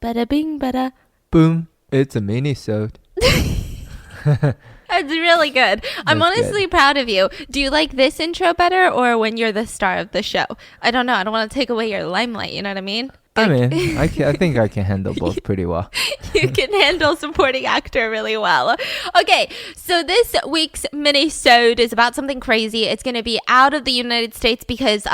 Bada bing, bada. Boom. It's a mini-sode. That's really good. I'm honestly proud of you. Do you like this intro better or when you're the star of the show? I don't know. I don't want to take away your limelight. You know what I mean? I mean, I think I can handle both pretty well. You can handle supporting actor really well. Okay, so this week's mini-sode is about something crazy. It's going to be out of the United States because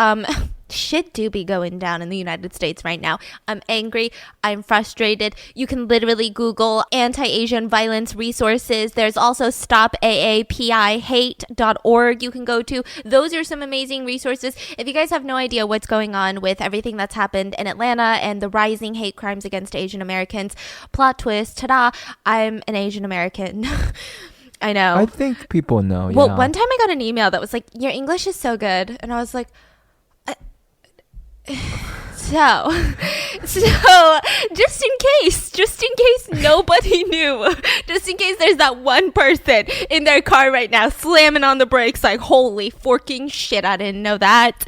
shit do be going down in the United States right now. I'm angry. I'm frustrated. You can literally Google anti-Asian violence resources. There's also stopaapihate.org you can go to. Those are some amazing resources. If you guys have no idea what's going on with everything that's happened in Atlanta and the rising hate crimes against Asian Americans, plot twist, ta-da, I'm an Asian American. I know. I think people know, Well, one time I got an email that was like, your English is so good. And I was like, So, just in case nobody knew, just in case there's that one person in their car right now slamming on the brakes like, holy forking shit, I didn't know that.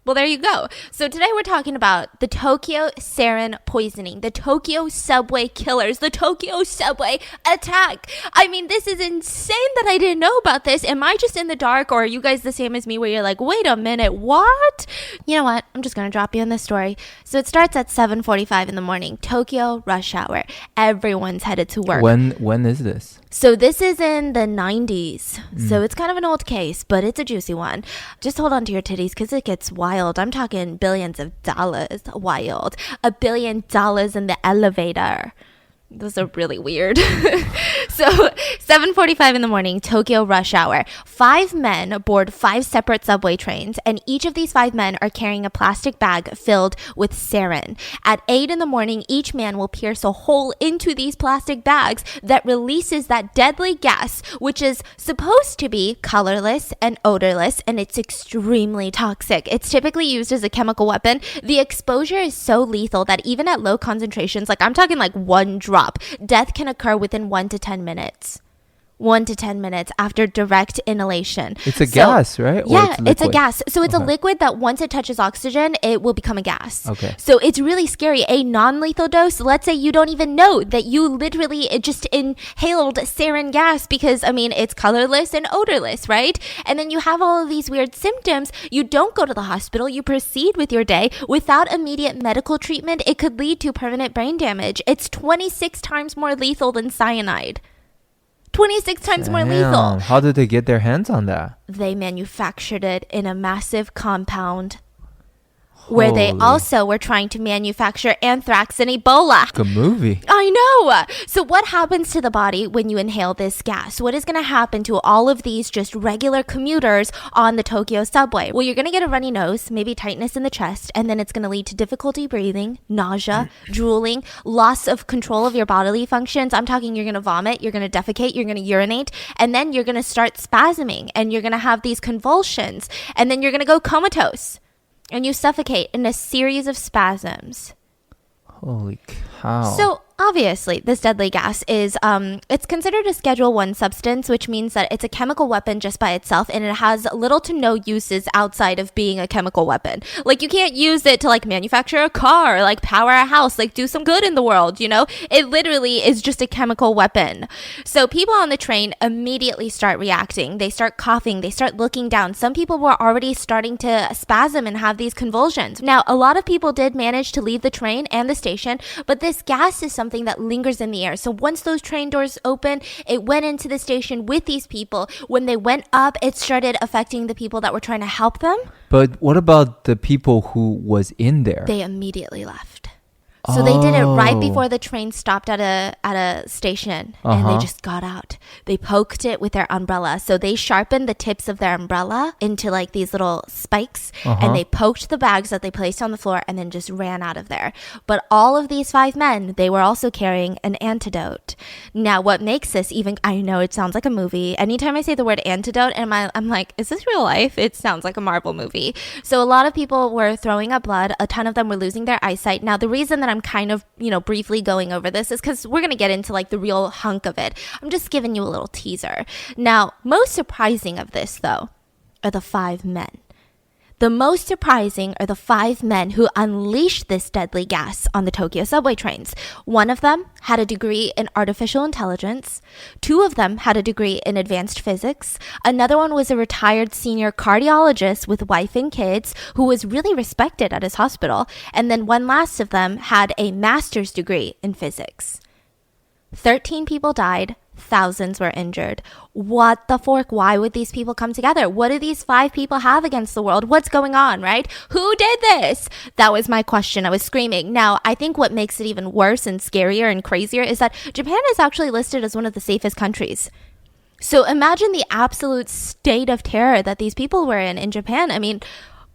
Well, there you go. So today we're talking about the Tokyo sarin poisoning, the Tokyo subway killers, the Tokyo subway attack. I mean, this is insane that I didn't know about this. Am I just in the dark, or are you guys the same as me where you're like, wait a minute, what? You know what? I'm just going to drop you in this story. So it starts at 7:45 in the morning, Tokyo rush hour. Everyone's headed to work. When is this? So this is in the 90s. So it's kind of an old case, but it's a juicy one. Just hold on to your titties because it gets wild. I'm talking billions of dollars wild. $1 billion in the elevator. Those are really weird. So 7:45 in the morning, Tokyo rush hour. 5 men board 5 separate subway trains, and each of these 5 men are carrying a plastic bag filled with sarin. At 8 in the morning, each man will pierce a hole into these plastic bags that releases that deadly gas, which is supposed to be colorless and odorless, and it's extremely toxic. It's typically used as a chemical weapon. The exposure is so lethal that even at low concentrations, like I'm talking like 1 drop, death can occur within 1 to 10 minutes. 1 to 10 minutes after direct inhalation. It's a gas, right? Yeah, it's a gas. So it's a liquid that once it touches oxygen, it will become a gas. Okay. So it's really scary. A non-lethal dose, let's say you don't even know that you literally just inhaled sarin gas because, I mean, it's colorless and odorless, right? And then you have all of these weird symptoms. You don't go to the hospital. You proceed with your day without immediate medical treatment. It could lead to permanent brain damage. It's 26 times more lethal than cyanide. 26 times more lethal. How did they get their hands on that? They manufactured it in a massive compound where they also were trying to manufacture anthrax and Ebola. Good movie. I know. So what happens to the body when you inhale this gas? What is going to happen to all of these just regular commuters on the Tokyo subway? Well, you're going to get a runny nose, maybe tightness in the chest, and then it's going to lead to difficulty breathing, nausea, drooling, loss of control of your bodily functions. I'm talking you're going to vomit, you're going to defecate, you're going to urinate, and then you're going to start spasming, and you're going to have these convulsions, and then you're going to go comatose. And you suffocate in a series of spasms. Holy cow. So obviously, this deadly gas is, it's considered a Schedule 1 substance, which means that it's a chemical weapon just by itself, and it has little to no uses outside of being a chemical weapon. Like, you can't use it to, like, manufacture a car, like, power a house, like, do some good in the world, you know? It literally is just a chemical weapon. So people on the train immediately start reacting. They start coughing. They start looking down. Some people were already starting to spasm and have these convulsions. Now, a lot of people did manage to leave the train and the station, but this gas is something that lingers in the air. So once those train doors open, it went into the station with these people. When they went up, it started affecting the people that were trying to help them. But what about the people who was in there? They immediately left. So they did it right before the train stopped at a station, and they just got out. They poked it with their umbrella. So they sharpened the tips of their umbrella into like these little spikes, and they poked the bags that they placed on the floor and then just ran out of there. But all of these 5 men, they were also carrying an antidote. Now, what makes this even, I know it sounds like a movie. Anytime I say the word antidote, and I'm like, is this real life? It sounds like a Marvel movie. So a lot of people were throwing up blood. A ton of them were losing their eyesight. Now, the reason that I'm kind of, briefly going over this is because we're going to get into like the real hunk of it. I'm just giving you a little teaser. Now, most surprising of this, though, are the 5 men. The most surprising are the 5 men who unleashed this deadly gas on the Tokyo subway trains. One of them had a degree in artificial intelligence. 2 of them had a degree in advanced physics. Another one was a retired senior cardiologist with wife and kids who was really respected at his hospital. And then one last of them had a master's degree in physics. 13 people died. Thousands were injured. What the fork? Why would these people come together? What do these 5 people have against the world? What's going on, right? Who did this? That was my question. I was screaming. Now, I think what makes it even worse and scarier and crazier is that Japan is actually listed as one of the safest countries. So imagine the absolute state of terror that these people were in Japan. I mean,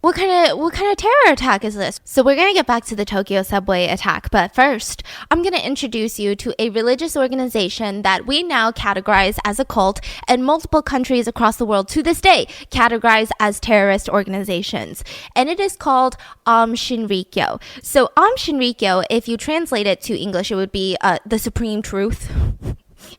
what kind of terror attack is this? So we're going to get back to the Tokyo subway attack, but first, I'm going to introduce you to a religious organization that we now categorize as a cult, and multiple countries across the world to this day categorize as terrorist organizations. And it is called Shinrikyo. So Shinrikyo, if you translate it to English, it would be the supreme truth.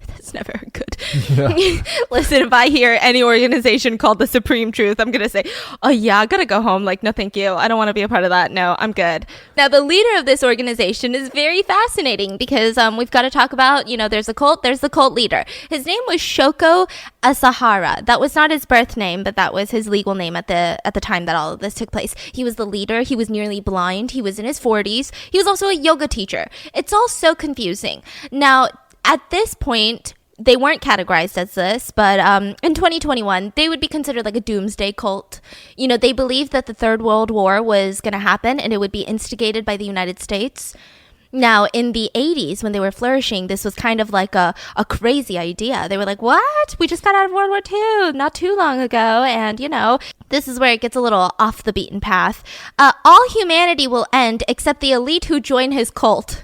That's never good. Yeah. Listen, if I hear any organization called the Supreme Truth, I'm going to say, oh yeah, I got to go home. Like, no, thank you. I don't want to be a part of that. No, I'm good. Now, the leader of this organization is very fascinating because we've got to talk about, there's the cult leader. His name was Shoko Asahara. That was not his birth name, but that was his legal name at the time that all of this took place. He was the leader. He was nearly blind. He was in his 40s. He was also a yoga teacher. It's all so confusing. Now, at this point, they weren't categorized as this, but in 2021, they would be considered like a doomsday cult. They believed that the Third World War was going to happen and it would be instigated by the United States. Now, in the 80s, when they were flourishing, this was kind of like a crazy idea. They were like, what? We just got out of World War II not too long ago. And, this is where it gets a little off the beaten path. All humanity will end except the elite who join his cult.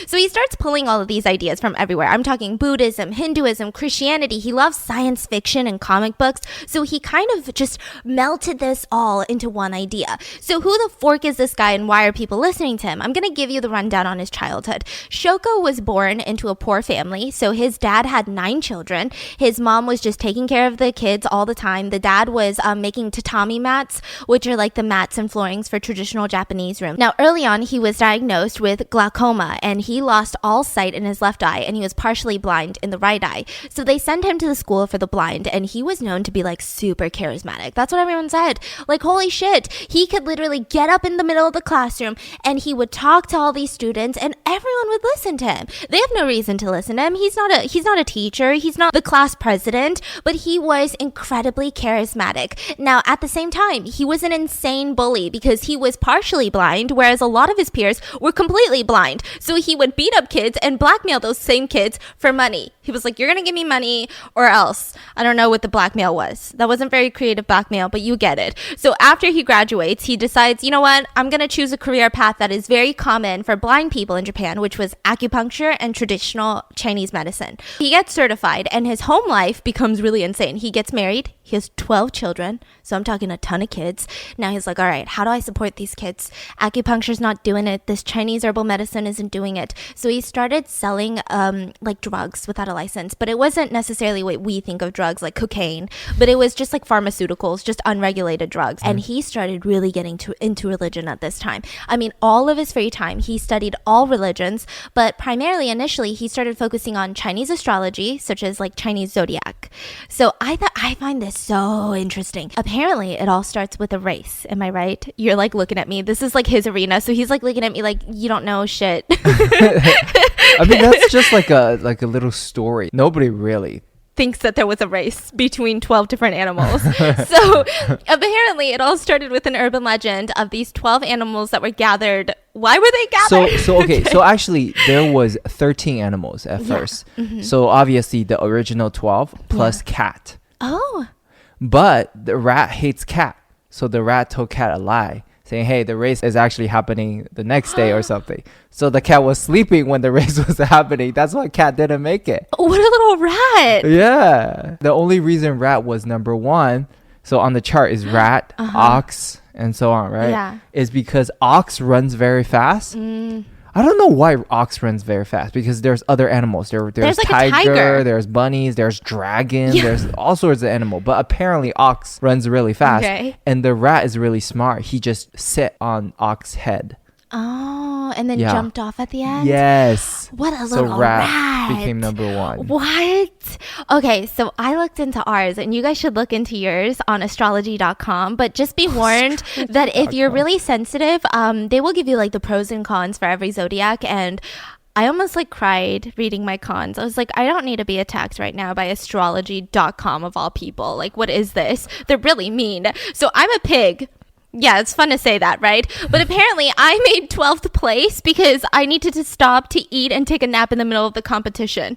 So he starts pulling all of these ideas from everywhere. I'm talking Buddhism, Hinduism, Christianity. He loves science fiction and comic books. So he kind of just melted this all into one idea. So who the fork is this guy and why are people listening to him? I'm going to give you the rundown on his childhood. Shoko was born into a poor family. So his dad had 9 children. His mom was just taking care of the kids all the time. The dad was making tatami mats, which are like the mats and floorings for traditional Japanese rooms. Now, early on, he was diagnosed with glaucoma and he lost all sight in his left eye and he was partially blind in the right eye. So they sent him to the school for the blind and he was known to be like super charismatic. That's what everyone said. Like, holy shit, he could literally get up in the middle of the classroom and he would talk to all these students and everyone would listen to him. They have no reason to listen to him. He's not a teacher. He's not the class president, but he was incredibly charismatic. Now, at the same time, he was an insane bully because he was partially blind, whereas a lot of his peers were completely blind. So he would beat up kids and blackmail those same kids for money. He was like, you're gonna give me money or else. I don't know what the blackmail was. That wasn't very creative blackmail, but you get it. So after he graduates, he decides, you know what? I'm gonna choose a career path that is very common for blind people in Japan, which was acupuncture and traditional Chinese medicine. He gets certified and his home life becomes really insane. He gets married. He has 12 children. So I'm talking a ton of kids. Now he's like, all right, how do I support these kids? Acupuncture's not doing it. This Chinese herbal medicine isn't doing it. So he started selling like drugs without a license, but it wasn't necessarily what we think of drugs like cocaine, but it was just like pharmaceuticals, just unregulated drugs. And he started really getting into religion at this time. I mean, all of his free time, he studied all religions, but primarily initially he started focusing on Chinese astrology, such as like Chinese zodiac. So I find this so interesting. Apparently it all starts with a race. Am I right? You're like looking at me. This is like his arena. So he's like looking at me like, you don't know shit. I mean, that's just like a little story. Nobody really thinks that there was a race between 12 different animals. So apparently it all started with an urban legend of these 12 animals that were gathered. Why were they gathered? So actually there was 13 animals at first. Mm-hmm. So obviously the original 12 plus cat. Oh. But the rat hates cat. So the rat told cat a lie, saying, hey, the race is actually happening the next day or something. So the cat was sleeping when the race was happening. That's why cat didn't make it. What a little rat. Yeah. The only reason rat was number 1, so on the chart is rat, ox, and so on, right? Yeah. Is because ox runs very fast. I don't know why ox runs very fast because there's other animals. There's like a tiger, tiger. there's bunnies, there's dragon, Yeah. there's all sorts of animal. But apparently ox runs really fast. Okay. And the rat is really smart. He just sit on ox head. Oh, and then Yeah. jumped off at the end? Yes. What a So little rat became number one. What? Okay, so I looked into ours, and you guys should look into yours on astrology.com. But just be warned that if you're really sensitive, they will give you like the pros and cons for every zodiac. And I almost like cried reading my cons. I was like, I don't need to be attacked right now by astrology.com of all people. Like, what is this? They're really mean. So I'm a pig. Yeah, it's fun to say that, right? But apparently I made 12th place because I needed to stop to eat and take a nap in the middle of the competition.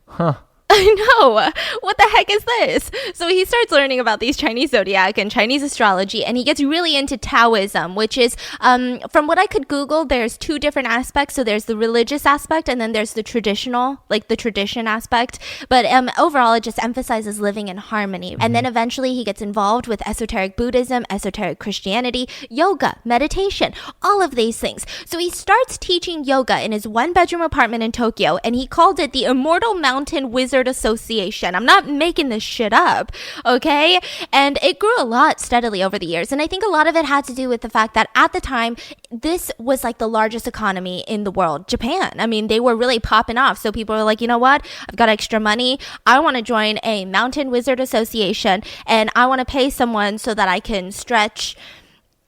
Huh. I know. What the heck is this? So he starts learning about these Chinese zodiac and Chinese astrology, and he gets really into Taoism, which is, from what I could Google, there's two different aspects. So there's the religious aspect, and then there's the traditional, like the tradition aspect. But overall, it just emphasizes living in harmony. And then eventually he gets involved with esoteric Buddhism, esoteric Christianity, yoga, meditation, all of these things. So he starts teaching yoga in his one-bedroom apartment in Tokyo, and he called it the Immortal Mountain Wizard Association. I'm not making this shit up, okay? And it grew a lot steadily over the years. And I think a lot of it had to do with the fact that at the time, this was like the largest economy in the world, Japan. I mean, they were really popping off. So people were like, you know what? I've got extra money. I want to join a Mountain Wizard Association, and I want to pay someone so that I can stretch.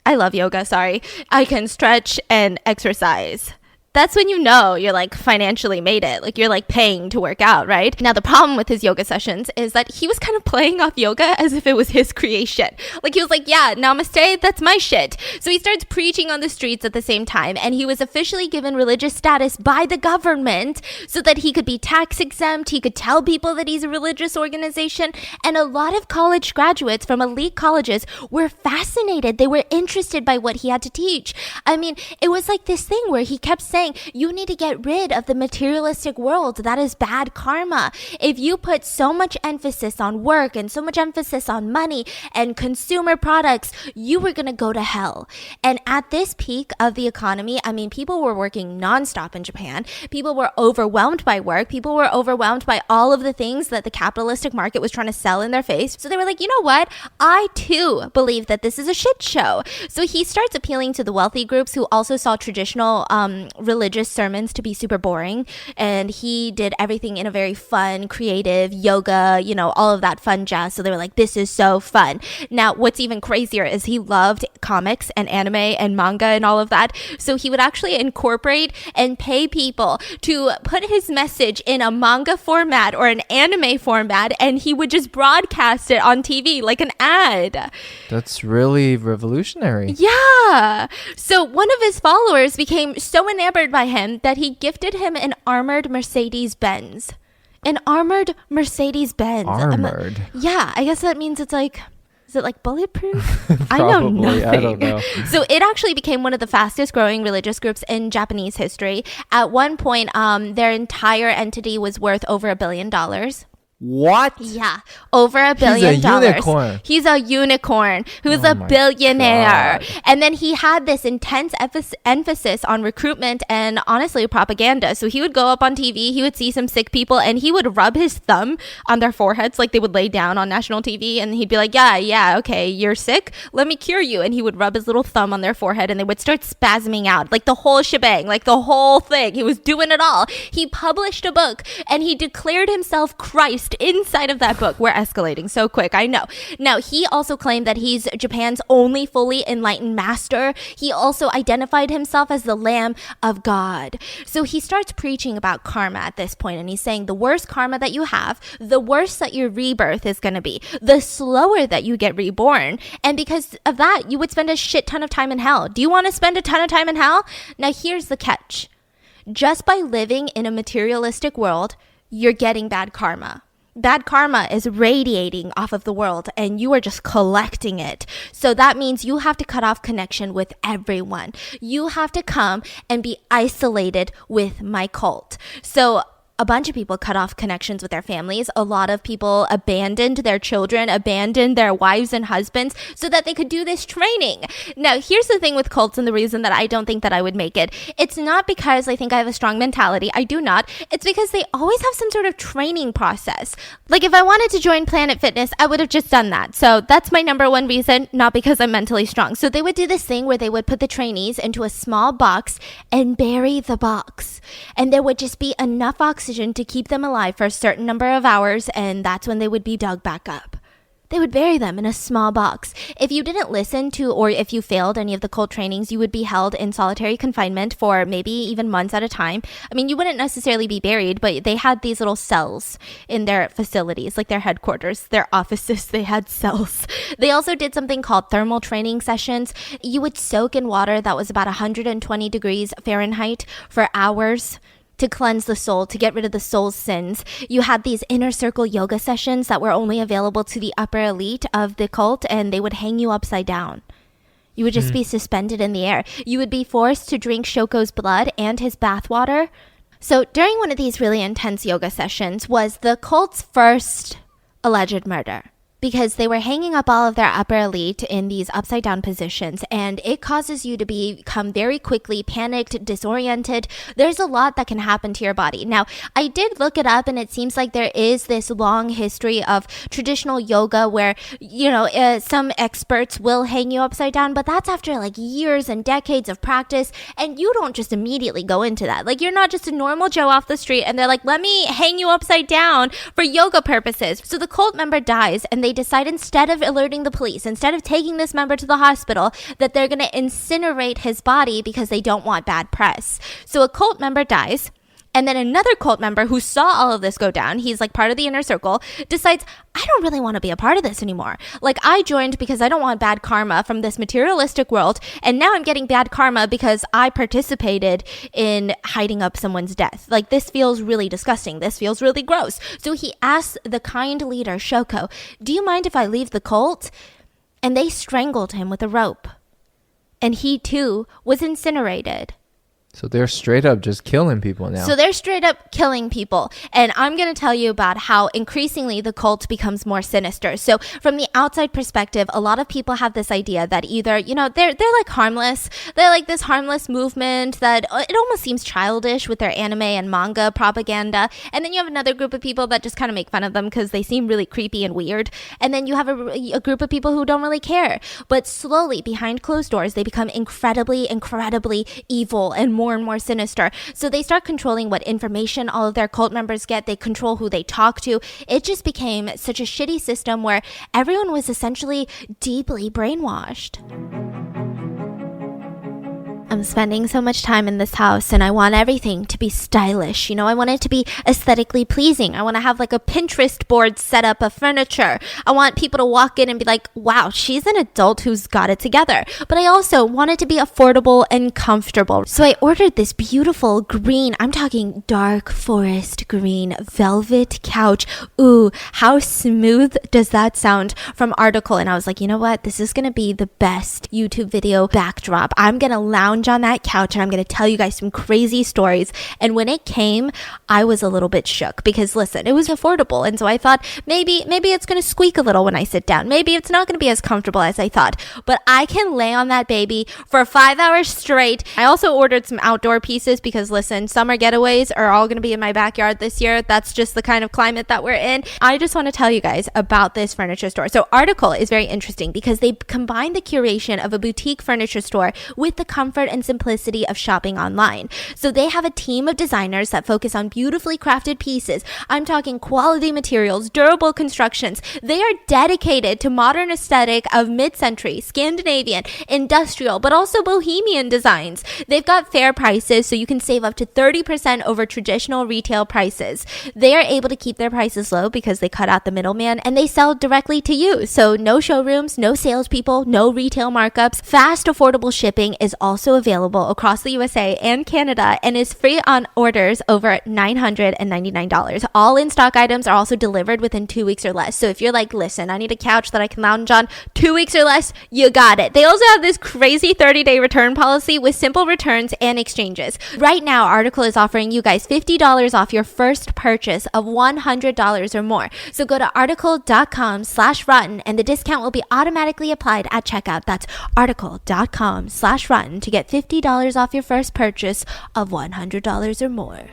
I love yoga, sorry. I can stretch and exercise. That's when you know you're like financially made it. Like you're like paying to work out, right? Now the problem with his yoga sessions is that he was kind of playing off yoga as if it was his creation. Like he was like, yeah, namaste, that's my shit. So he starts preaching on the streets at the same time, and he was officially given religious status by the government so that he could be tax exempt. He could tell people that he's a religious organization. And a lot of college graduates from elite colleges were fascinated. They were interested by what he had to teach. I mean, it was like this thing where he kept saying, you need to get rid of the materialistic world. That is bad karma. If you put so much emphasis on work and so much emphasis on money and consumer products, you were going to go to hell. And at this peak of the economy, I mean, people were working nonstop in Japan. People were overwhelmed by work. People were overwhelmed by all of the things that the capitalistic market was trying to sell in their face. So they were like, you know what? I too believe that this is a shit show. So he starts appealing to the wealthy groups who also saw traditional religious sermons to be super boring, and he did everything in a very fun, creative yoga, you know, all of that fun jazz. So they were like, this is so fun. Now what's even crazier is he loved comics and anime and manga and all of that, so he would actually incorporate and pay people to put his message in a manga format or an anime format, and he would just broadcast it on TV like an ad. That's really revolutionary. Yeah. So one of his followers became so enamored by him that he gifted him an armored Mercedes-Benz. An armored Mercedes-Benz. Armored? Yeah, I guess that means it's like, is it like bulletproof? I know Probably, nothing. I don't know. So it actually became one of the fastest growing religious groups in Japanese history. At one point, their entire entity was worth over $1 billion. What? Yeah, over $1 billion. He's a unicorn. He's a unicorn who's Oh a my billionaire. God. And then he had this intense emphasis on recruitment and honestly propaganda. So he would go up on TV, he would see some sick people, and he would rub his thumb on their foreheads like they would lay down on national TV, and he'd be like, yeah, okay, you're sick, let me cure you. And he would rub his little thumb on their forehead, and they would start spasming out, like the whole shebang, like the whole thing. He was doing it all. He published a book, and he declared himself Christ inside of that book. We're escalating so quick, I know. Now, he also claimed that he's Japan's only fully enlightened master. He also identified himself as the Lamb of God. So he starts preaching about karma at this point, and he's saying the worse karma that you have, the worse that your rebirth is going to be, the slower that you get reborn. And because of that, you would spend a shit ton of time in hell. Do you want to spend a ton of time in hell? Now, here's the catch. Just by living in a materialistic world, you're getting bad karma. Bad karma is radiating off of the world, and you are just collecting it. So that means you have to cut off connection with everyone. You have to come and be isolated with my cult. So a bunch of people cut off connections with their families. A lot of people abandoned their children, abandoned their wives and husbands so that they could do this training. Now, here's the thing with cults and the reason that I don't think that I would make it. It's not because I think I have a strong mentality. I do not. It's because they always have some sort of training process. Like if I wanted to join Planet Fitness, I would have just done that. So that's my number one reason, not because I'm mentally strong. So they would do this thing where they would put the trainees into a small box and bury the box. And there would just be enough oxygen to keep them alive for a certain number of hours, and that's when they would be dug back up. They would bury them in a small box. If you didn't listen to, or if you failed any of the cult trainings, you would be held in solitary confinement for maybe even months at a time. I mean, you wouldn't necessarily be buried, but they had these little cells in their facilities, like their headquarters, their offices, they had cells. They also did something called thermal training sessions. You would soak in water that was about 120 degrees Fahrenheit for hours to cleanse the soul, to get rid of the soul's sins. You had these inner circle yoga sessions that were only available to the upper elite of the cult, and they would hang you upside down. You would just be suspended in the air. You would be forced to drink Shoko's blood and his bathwater. So during one of these really intense yoga sessions was the cult's first alleged murder, because they were hanging up all of their upper elite in these upside down positions, and it causes you to become very quickly panicked, disoriented. There's a lot that can happen to your body. Now, I did look it up, and it seems like there is this long history of traditional yoga where, some experts will hang you upside down, but that's after like years and decades of practice, and you don't just immediately go into that. Like, you're not just a normal Joe off the street, and they're like, let me hang you upside down for yoga purposes. So the cult member dies, and they decide, instead of alerting the police, instead of taking this member to the hospital, that they're going to incinerate his body because they don't want bad press. So a cult member dies, and then another cult member who saw all of this go down, he's like part of the inner circle, decides, I don't really want to be a part of this anymore. Like, I joined because I don't want bad karma from this materialistic world, and now I'm getting bad karma because I participated in hiding up someone's death. Like, this feels really disgusting. This feels really gross. So he asks the kind leader, Shoko, do you mind if I leave the cult? And they strangled him with a rope. And he too was incinerated. So they're straight up just killing people now. So they're straight up killing people. And I'm going to tell you about how increasingly the cult becomes more sinister. So from the outside perspective, a lot of people have this idea that either, they're like harmless. They're like this harmless movement that it almost seems childish with their anime and manga propaganda. And then you have another group of people that just kind of make fun of them because they seem really creepy and weird. And then you have a group of people who don't really care. But slowly, behind closed doors, they become incredibly, incredibly evil and more sinister. So they start controlling what information all of their cult members get. They control who they talk to. It just became such a shitty system where everyone was essentially deeply brainwashed. I'm spending so much time in this house, and I want everything to be stylish. I want it to be aesthetically pleasing. I want to have like a Pinterest board set up of furniture. I want people to walk in and be like, wow, she's an adult who's got it together. But I also want it to be affordable and comfortable. So I ordered this beautiful green, I'm talking dark forest green velvet couch. Ooh, how smooth does that sound, from Article. And I was like, you know what? This is going to be the best YouTube video backdrop. I'm going to lounge on that couch and I'm going to tell you guys some crazy stories. And when it came, I was a little bit shook because listen, it was affordable. And so I thought maybe it's going to squeak a little when I sit down. Maybe it's not going to be as comfortable as I thought, but I can lay on that baby for 5 hours straight. I also ordered some outdoor pieces because listen, summer getaways are all going to be in my backyard this year. That's just the kind of climate that we're in. I just want to tell you guys about this furniture store. So Article is very interesting because they combine the curation of a boutique furniture store with the comfort and simplicity of shopping online. So they have a team of designers that focus on beautifully crafted pieces. I'm talking quality materials, durable constructions. They are dedicated to modern aesthetic of mid-century, Scandinavian, industrial, but also bohemian designs. They've got fair prices, so you can save up to 30% over traditional retail prices. They are able to keep their prices low because they cut out the middleman and they sell directly to you. So no showrooms, no salespeople, no retail markups. Fast, affordable shipping is also also available across the USA and Canada and is free on orders over $999. All in-stock items are also delivered within 2 weeks or less. So if you're like, listen, I need a couch that I can lounge on, 2 weeks or less, you got it. They also have this crazy 30-day return policy with simple returns and exchanges. Right now, Article is offering you guys $50 off your first purchase of $100 or more. So go to article.com/rotten and the discount will be automatically applied at checkout. That's article.com/rotten to get $50 off your first purchase of $100 or more.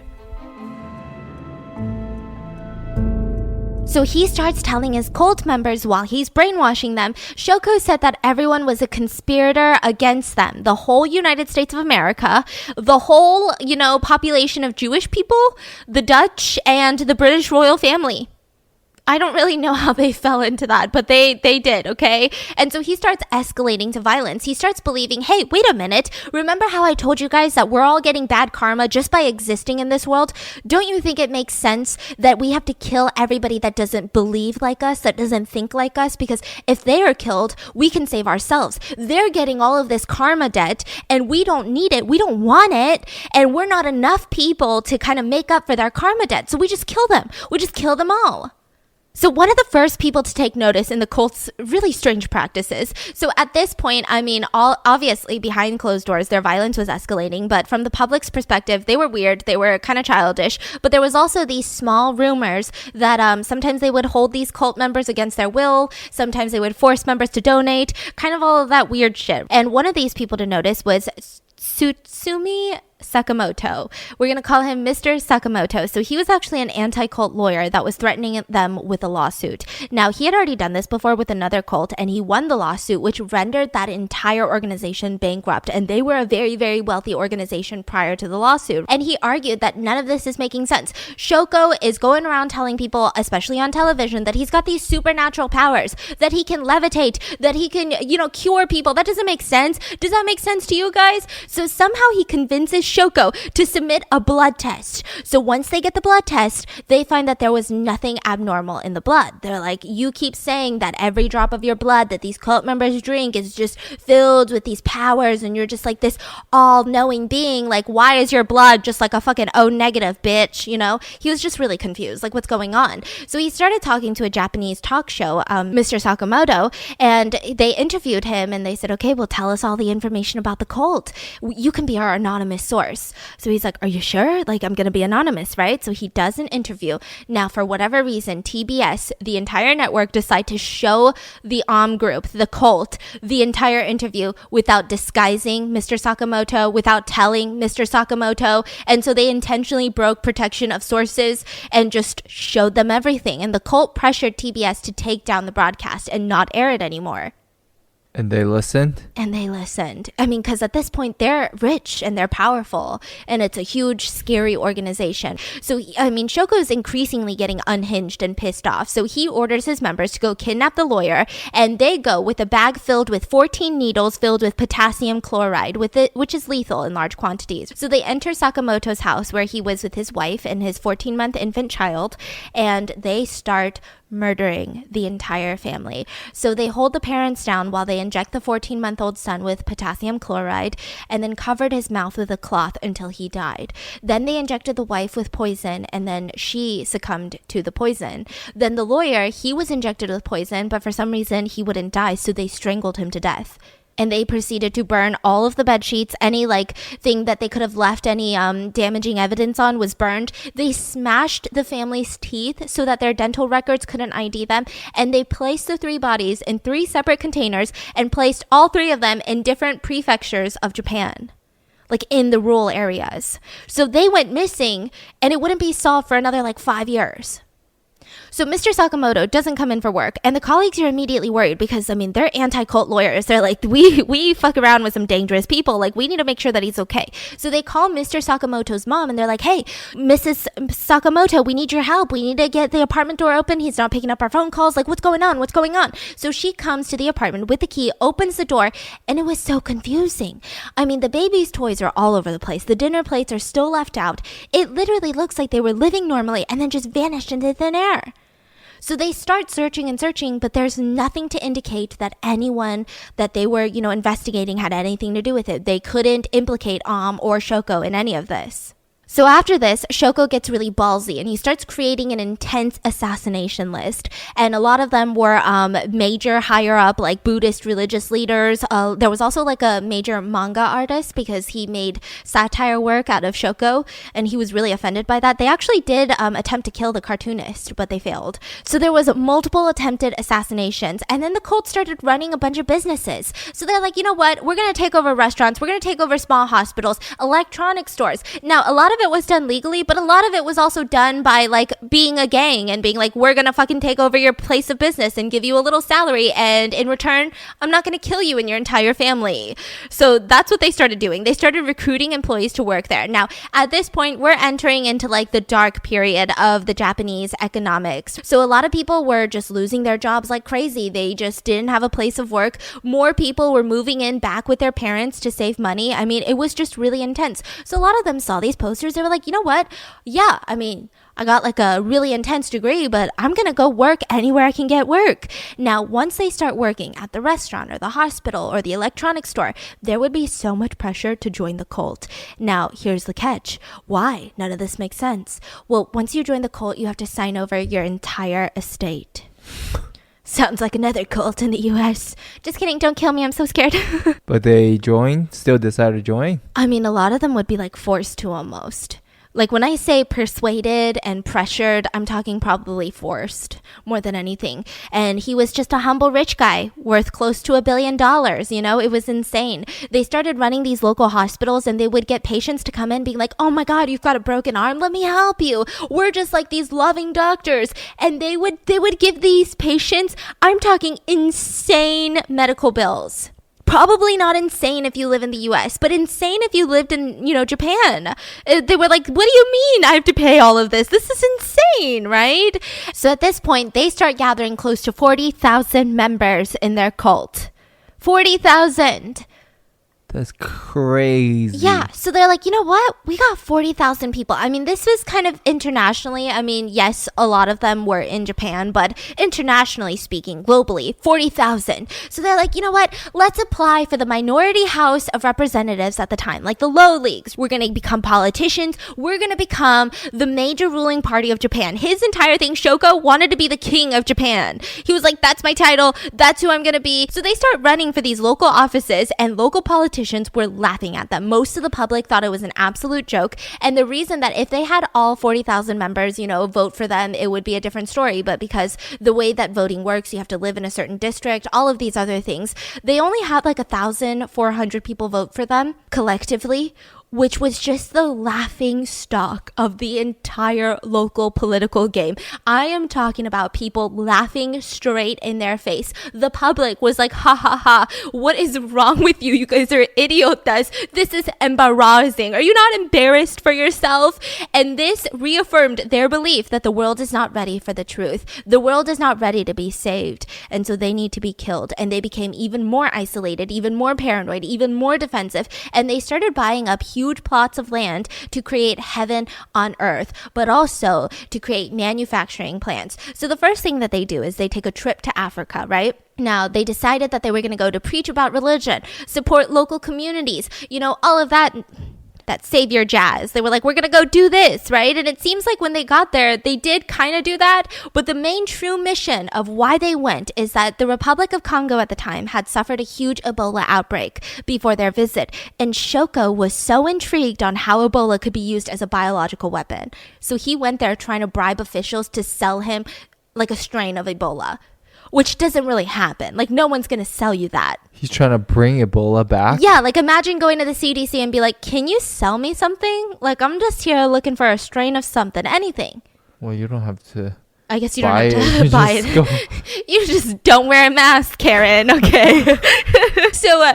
So he starts telling his cult members while he's brainwashing them. Shoko said that everyone was a conspirator against them. The whole United States of America, the whole, population of Jewish people, the Dutch, and the British royal family. I don't really know how they fell into that, but they did, okay? And so he starts escalating to violence. He starts believing, hey, wait a minute. Remember how I told you guys that we're all getting bad karma just by existing in this world? Don't you think it makes sense that we have to kill everybody that doesn't believe like us, that doesn't think like us? Because if they are killed, we can save ourselves. They're getting all of this karma debt, and we don't need it. We don't want it, and we're not enough people to kind of make up for their karma debt. So we just kill them. We just kill them all. So one of the first people to take notice in the cult's really strange practices. So at this point, obviously behind closed doors, their violence was escalating. But from the public's perspective, they were weird. They were kind of childish. But there was also these small rumors that sometimes they would hold these cult members against their will. Sometimes they would force members to donate. Kind of all of that weird shit. And one of these people to notice was Tsutsumi Sakamoto. We're going to call him Mr. Sakamoto. So he was actually an anti-cult lawyer that was threatening them with a lawsuit. Now, he had already done this before with another cult, and he won the lawsuit, which rendered that entire organization bankrupt. And they were a very, very wealthy organization prior to the lawsuit. And he argued that none of this is making sense. Shoko is going around telling people, especially on television, that he's got these supernatural powers, that he can levitate, that he can, cure people. That doesn't make sense. Does that make sense to you guys? So somehow he convinces Shoko to submit a blood test. So once they get the blood test, they find that there was nothing abnormal in the blood. They're like, you keep saying that every drop of your blood that these cult members drink is just filled with these powers, and you're just like this all-knowing being. Like, why is your blood just like a fucking O negative, bitch? He was just really confused. Like, what's going on? So he started talking to a Japanese talk show, Mr. Sakamoto, and they interviewed him, and they said, okay, well, tell us all the information about the cult. You can be our anonymous source. So he's like, are you sure? Like, I'm going to be anonymous, right? So he does an interview. Now, for whatever reason, TBS, the entire network, decide to show the group, the cult, the entire interview without disguising Mr. Sakamoto, without telling Mr. Sakamoto. And so they intentionally broke protection of sources and just showed them everything. And the cult pressured TBS to take down the broadcast and not air it anymore. And they listened? And they listened. I mean, because at this point, they're rich and they're powerful. And it's a huge, scary organization. So, Shoko is increasingly getting unhinged and pissed off. So he orders his members to go kidnap the lawyer. And they go with a bag filled with 14 needles filled with potassium chloride, which is lethal in large quantities. So they enter Sakamoto's house where he was with his wife and his 14-month infant child. And they start murdering the entire family. So they hold the parents down while they inject the 14-month-old son with potassium chloride and then covered his mouth with a cloth until he died. Then they injected the wife with poison and then she succumbed to the poison. Then the lawyer, he was injected with poison, but for some reason he wouldn't die, so they strangled him to death. And they proceeded to burn all of the bed sheets. Any thing that they could have left any damaging evidence on was burned. They smashed the family's teeth so that their dental records couldn't ID them. And they placed the 3 bodies in 3 separate containers and placed all 3 of them in different prefectures of Japan, like in the rural areas. So they went missing and it wouldn't be solved for another 5 years. So Mr. Sakamoto doesn't come in for work, and the colleagues are immediately worried because, they're anti-cult lawyers. They're like, we fuck around with some dangerous people. We need to make sure that he's okay. So they call Mr. Sakamoto's mom, and they're like, hey, Mrs. Sakamoto, we need your help. We need to get the apartment door open. He's not picking up our phone calls. What's going on? What's going on? So she comes to the apartment with the key, opens the door, and it was so confusing. The baby's toys are all over the place. The dinner plates are still left out. It literally looks like they were living normally and then just vanished into thin air. So they start searching and searching, but there's nothing to indicate that anyone that they were, investigating had anything to do with it. They couldn't implicate or Shoko in any of this. So after this, Shoko gets really ballsy and he starts creating an intense assassination list. And a lot of them were major higher up, like Buddhist religious leaders. There was also like a major manga artist because he made satire work out of Shoko and he was really offended by that. They actually did attempt to kill the cartoonist, but they failed. So there was multiple attempted assassinations. And then the cult started running a bunch of businesses. So they're like, you know what? We're going to take over restaurants. We're going to take over small hospitals, electronic stores. Now, a lot of it was done legally, but a lot of it was also done by like being a gang and being like, we're gonna fucking take over your place of business and give you a little salary, and in return I'm not gonna kill you and your entire family. So that's what they started doing. They started recruiting employees to work there. Now at this point we're entering into like the dark period of the Japanese economics. So a lot of people were just losing their jobs like crazy. They just didn't have a place of work. More people were moving in back with their parents to save money. I mean, it was just really intense. So a lot of them saw these posters. They were like, you know what? Yeah, I mean, I got like a really intense degree, but I'm going to go work anywhere I can get work. Now, once they start working at the restaurant or the hospital or the electronics store, there would be so much pressure to join the cult. Now, here's the catch. Why? None of this makes sense. Well, once you join the cult, you have to sign over your entire estate. Sounds like another cult in the US. Just kidding, don't kill me, I'm so scared. But they joined, still decided to join? I mean, a lot of them would be like forced to almost. Like when I say persuaded and pressured, I'm talking probably forced more than anything. And he was just a humble rich guy worth close to $1 billion. It was insane. They started running these local hospitals and they would get patients to come in being like, oh my God, you've got a broken arm. Let me help you. We're just like these loving doctors. And they would give these patients, I'm talking insane medical bills. Probably not insane if you live in the US, but insane if you lived in, Japan. They were like, what do you mean I have to pay all of this? This is insane, right? So at this point, they start gathering close to 40,000 members in their cult. 40,000. That's crazy. Yeah, so they're like, you know what? We got 40,000 people. I mean, this was kind of internationally. I mean, yes, a lot of them were in Japan, but internationally speaking, globally, 40,000. So they're like, you know what? Let's apply for the minority House of Representatives at the time, like the low leagues. We're going to become politicians. We're going to become the major ruling party of Japan. His entire thing, Shoko, wanted to be the king of Japan. He was like, that's my title. That's who I'm going to be. So they start running for these local offices, and local politicians were laughing at them. Most of the public thought it was an absolute joke. And the reason that if they had all 40,000 members, vote for them, it would be a different story. But because the way that voting works, you have to live in a certain district, all of these other things, they only had like 1,400 people vote for them collectively, which was just the laughing stock of the entire local political game. I am talking about people laughing straight in their face. The public was like, ha ha ha, what is wrong with you? You guys are idiotas. This is embarrassing. Are you not embarrassed for yourself? And this reaffirmed their belief that the world is not ready for the truth. The world is not ready to be saved. And so they need to be killed. And they became even more isolated, even more paranoid, even more defensive. And they started buying up huge plots of land to create heaven on earth, but also to create manufacturing plants. So the first thing that they do is they take a trip to Africa, right? Now, they decided that they were going to go to preach about religion, support local communities, all of that savior jazz. They were like, we're going to go do this, right? And it seems like when they got there, they did kind of do that. But the main true mission of why they went is that the Republic of Congo at the time had suffered a huge Ebola outbreak before their visit. And Shoko was so intrigued on how Ebola could be used as a biological weapon. So he went there trying to bribe officials to sell him like a strain of Ebola, which doesn't really happen. Like, no one's going to sell you that. He's trying to bring Ebola back? Yeah, like imagine going to the CDC and be like, can you sell me something? Like, I'm just here looking for a strain of something, anything. Well, you don't have to. I guess you don't have to buy it. You just don't wear a mask, Karen, okay? So,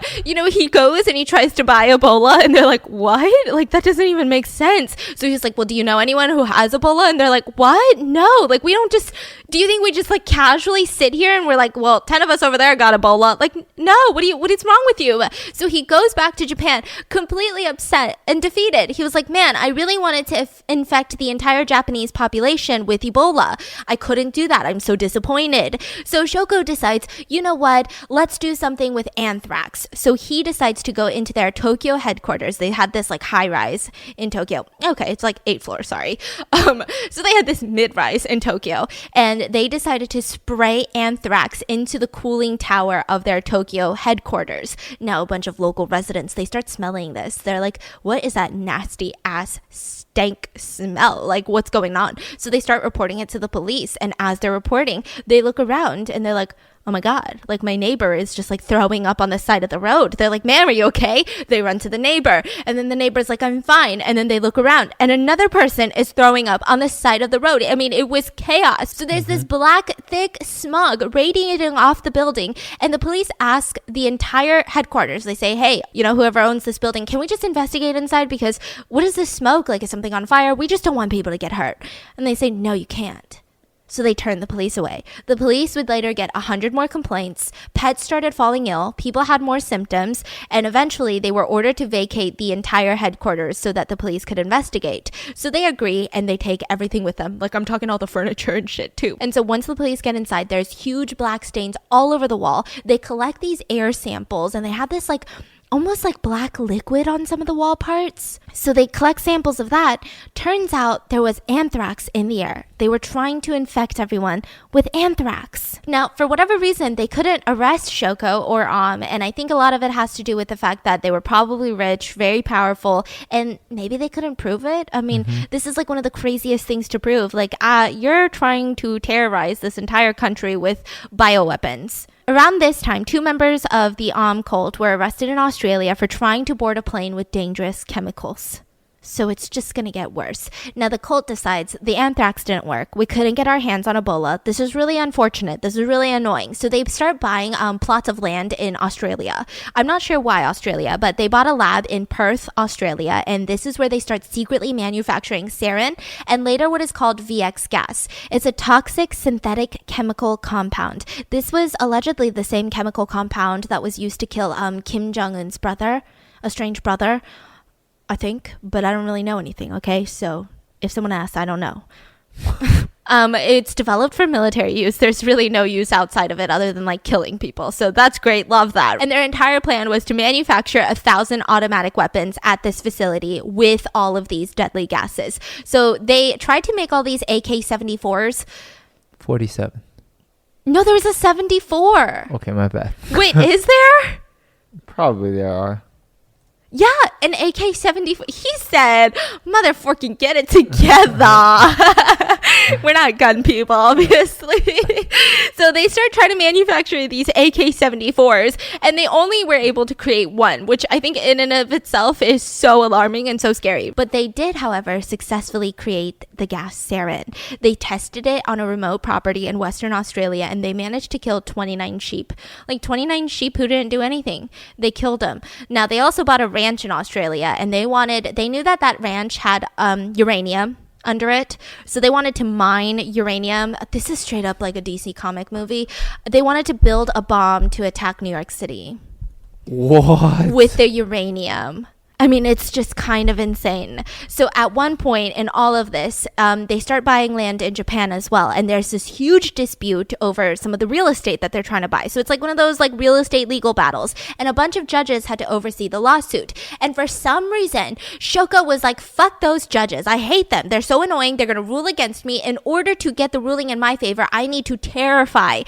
he goes and he tries to buy Ebola and they're like, what? Like, that doesn't even make sense. So he's like, well, do you know anyone who has Ebola? And they're like, what? No, like, we don't just, do you think we just like casually sit here and we're like, well, 10 of us over there got Ebola? Like, no, what is wrong with you? So he goes back to Japan completely upset and defeated. He was like, man, I really wanted to infect the entire Japanese population with Ebola. I couldn't do that. I'm so disappointed. So Shoko decides, you know what? Let's do something with anthrax. So he decides to go into their Tokyo headquarters. They had this like high rise in Tokyo. Okay, it's like 8th floor, sorry. So they had this mid-rise in Tokyo, and they decided to spray anthrax into the cooling tower of their Tokyo headquarters. Now a bunch of local residents, they start smelling this. They're like, what is that nasty ass stank smell? Like, what's going on? So they start reporting it to the police, and as they're reporting, they look around and they're like, oh my God, like my neighbor is just like throwing up on the side of the road. They're like, ma'am, are you okay? They run to the neighbor, and then the neighbor's like, I'm fine. And then they look around and another person is throwing up on the side of the road. I mean, it was chaos. So there's this black, thick smog radiating off the building, and the police ask the entire headquarters. They say, hey, you know, whoever owns this building, can we just investigate inside? Because what is this smoke? Like, is something on fire? We just don't want people to get hurt. And they say, no, you can't. So they turned the police away. The police would later get 100 more complaints. Pets started falling ill. People had more symptoms. And eventually they were ordered to vacate the entire headquarters so that the police could investigate. So they agree, and they take everything with them. Like, I'm talking all the furniture and shit too. And so once the police get inside, there's huge black stains all over the wall. They collect these air samples, and they have this like almost like black liquid on some of the wall parts. So they collect samples of that. Turns out there was anthrax in the air. They were trying to infect everyone with anthrax. Now, for whatever reason, they couldn't arrest Shoko or and I think a lot of it has to do with the fact that they were probably rich, very powerful, and maybe they couldn't prove it. I mean, this is like one of the craziest things to prove. Like, you're trying to terrorize this entire country with bioweapons. Around this time, 2 members of the cult were arrested in Australia for trying to board a plane with dangerous chemicals. So it's just going to get worse. Now the cult decides the anthrax didn't work. We couldn't get our hands on Ebola. This is really unfortunate. This is really annoying. So they start buying plots of land in Australia. I'm not sure why Australia, but they bought a lab in Perth, Australia. And this is where they start secretly manufacturing sarin and later what is called VX gas. It's a toxic synthetic chemical compound. This was allegedly the same chemical compound that was used to kill Kim Jong-un's brother, a strange brother, I think, but I don't really know anything, okay? So if someone asks, I don't know. It's developed for military use. There's really no use outside of it other than like killing people. So that's great. Love that. And their entire plan was to manufacture 1,000 automatic weapons at this facility with all of these deadly gases. So they tried to make all these AK-74s. 47. No, there was a 74. Okay, my bad. Wait, is there? Probably there are. Yeah, an AK-74. He said, motherfucking get it together. We're not gun people, obviously. So they start trying to manufacture these AK-74s, and they only were able to create one, which I think in and of itself is so alarming and so scary. But they did, however, successfully create the gas sarin. They tested it on a remote property in Western Australia, and they managed to kill 29 sheep. Like 29 sheep who didn't do anything. They killed them. Now, they also bought a ranch in Australia, and they knew that ranch had uranium under it, so they wanted to mine uranium. This is straight up like a DC comic movie. They wanted to build a bomb to attack New York City. What? With the uranium. I mean, it's just kind of insane. So at one point in all of this, they start buying land in Japan as well. And there's this huge dispute over some of the real estate that they're trying to buy. So it's like one of those like real estate legal battles. And a bunch of judges had to oversee the lawsuit. And for some reason, Shoko was like, fuck those judges. I hate them. They're so annoying. They're going to rule against me. In order to get the ruling in my favor, I need to terrorize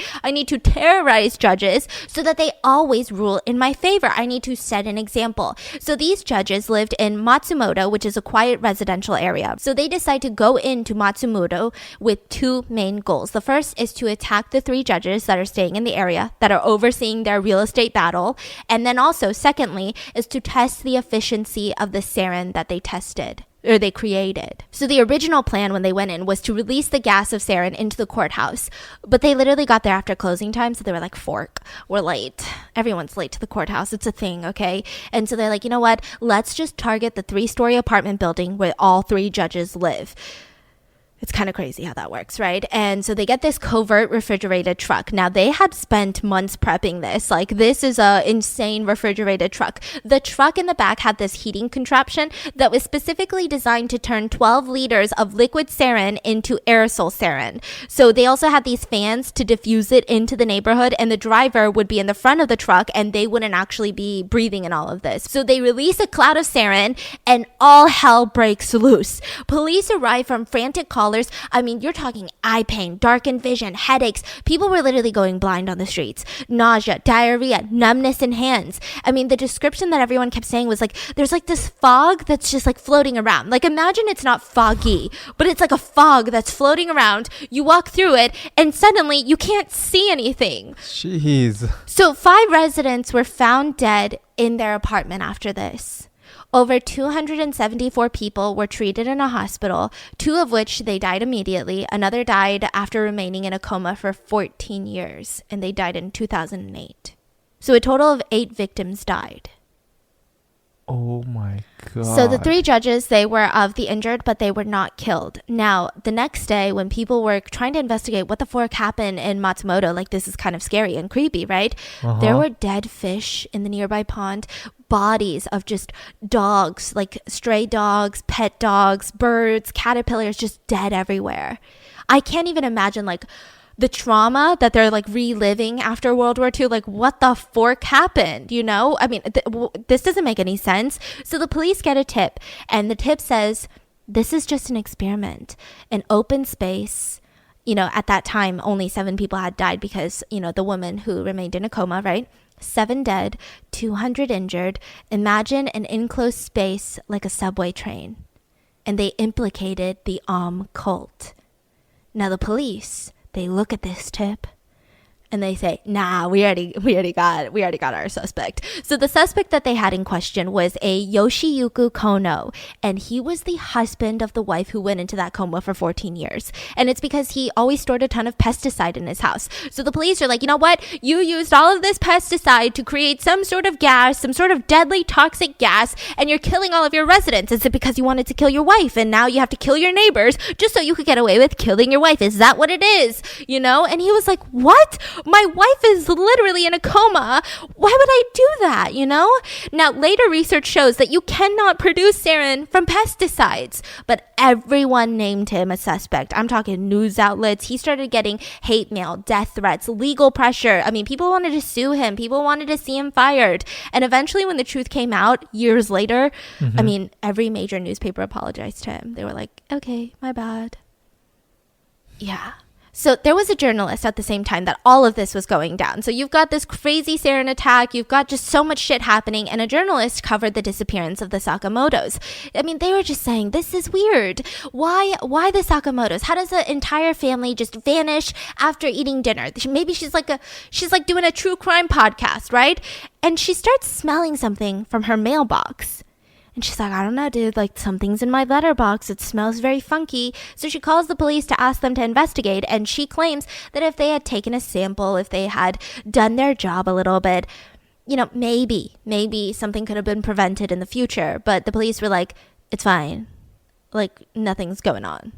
judges so that they always rule in my favor. I need to set an example. So these judges lived in Matsumoto, which is a quiet residential area. So they decide to go into Matsumoto with 2 main goals. The first is to attack the 3 judges that are staying in the area, that are overseeing their real estate battle. And then also, secondly, is to test the efficiency of the sarin that they tested. Or they created. So the original plan when they went in was to release the gas of sarin into the courthouse. But they literally got there after closing time, so they were like, fork, we're late. Everyone's late to the courthouse. It's a thing, okay? And so they're like, you know what? Let's just target the 3-story apartment building where all 3 judges live. It's kind of crazy how that works, right? And so they get this covert refrigerated truck. Now, they had spent months prepping this. Like, this is a insane refrigerated truck. The truck in the back had this heating contraption that was specifically designed to turn 12 liters of liquid sarin into aerosol sarin. So they also had these fans to diffuse it into the neighborhood, and the driver would be in the front of the truck, and they wouldn't actually be breathing in all of this. So they release a cloud of sarin, and all hell breaks loose. Police arrive from frantic calls. I mean, you're talking eye pain, darkened vision, headaches. People were literally going blind on the streets. Nausea, diarrhea, numbness in hands. I mean, the description that everyone kept saying was like, there's like this fog that's just like floating around. Like, imagine it's not foggy, but it's like a fog that's floating around. You walk through it and suddenly you can't see anything. Jeez. So 5 residents were found dead in their apartment after this. Over 274 people were treated in a hospital, 2 of which they died immediately. Another died after remaining in a coma for 14 years, and they died in 2008. So a total of 8 victims died. Oh my God. So the 3 judges, they were of the injured, but they were not killed. Now, the next day, when people were trying to investigate what the fork happened in Matsumoto, like, this is kind of scary and creepy, right? There were dead fish in the nearby pond, bodies of just dogs, like stray dogs, pet dogs, birds, caterpillars, just dead everywhere. I can't even imagine, like, the trauma that they're like reliving after World War II, like, what the fork happened, you know? I mean, this doesn't make any sense. So the police get a tip, and the tip says, this is just an experiment, an open space. You know, at that time, only 7 people had died because, you know, the woman who remained in a coma, right? 7 dead, 200 injured. Imagine an enclosed space like a subway train. And they implicated the cult. Now the police, they look at this tip and they say, nah, we already got our suspect. So the suspect that they had in question was a Yoshiyuki Kono, and he was the husband of the wife who went into that coma for 14 years. And it's because he always stored a ton of pesticide in his house. So the police are like, you know what? You used all of this pesticide to create some sort of gas, some sort of deadly toxic gas, and you're killing all of your residents. Is it because you wanted to kill your wife and now you have to kill your neighbors just so you could get away with killing your wife? Is that what it is? You know? And he was like, what? My wife is literally in a coma. Why would I do that, you know? Now, later research shows that you cannot produce sarin from pesticides, but everyone named him a suspect. I'm talking news outlets. He started getting hate mail, death threats, legal pressure. I mean, people wanted to sue him. People wanted to see him fired. And eventually, when the truth came out years later, I mean, every major newspaper apologized to him. They were like, okay, my bad. Yeah. So there was a journalist at the same time that all of this was going down. So you've got this crazy sarin attack. You've got just so much shit happening. And a journalist covered the disappearance of the Sakamotos. I mean, they were just saying, this is weird. Why the Sakamotos? How does the entire family just vanish after eating dinner? Maybe she's like doing a true crime podcast, right? And she starts smelling something from her mailbox. And she's like, I don't know, dude, like, something's in my letterbox. It smells very funky. So she calls the police to ask them to investigate. And she claims that if they had taken a sample, if they had done their job a little bit, you know, maybe something could have been prevented in the future. But the police were like, it's fine. Like, nothing's going on.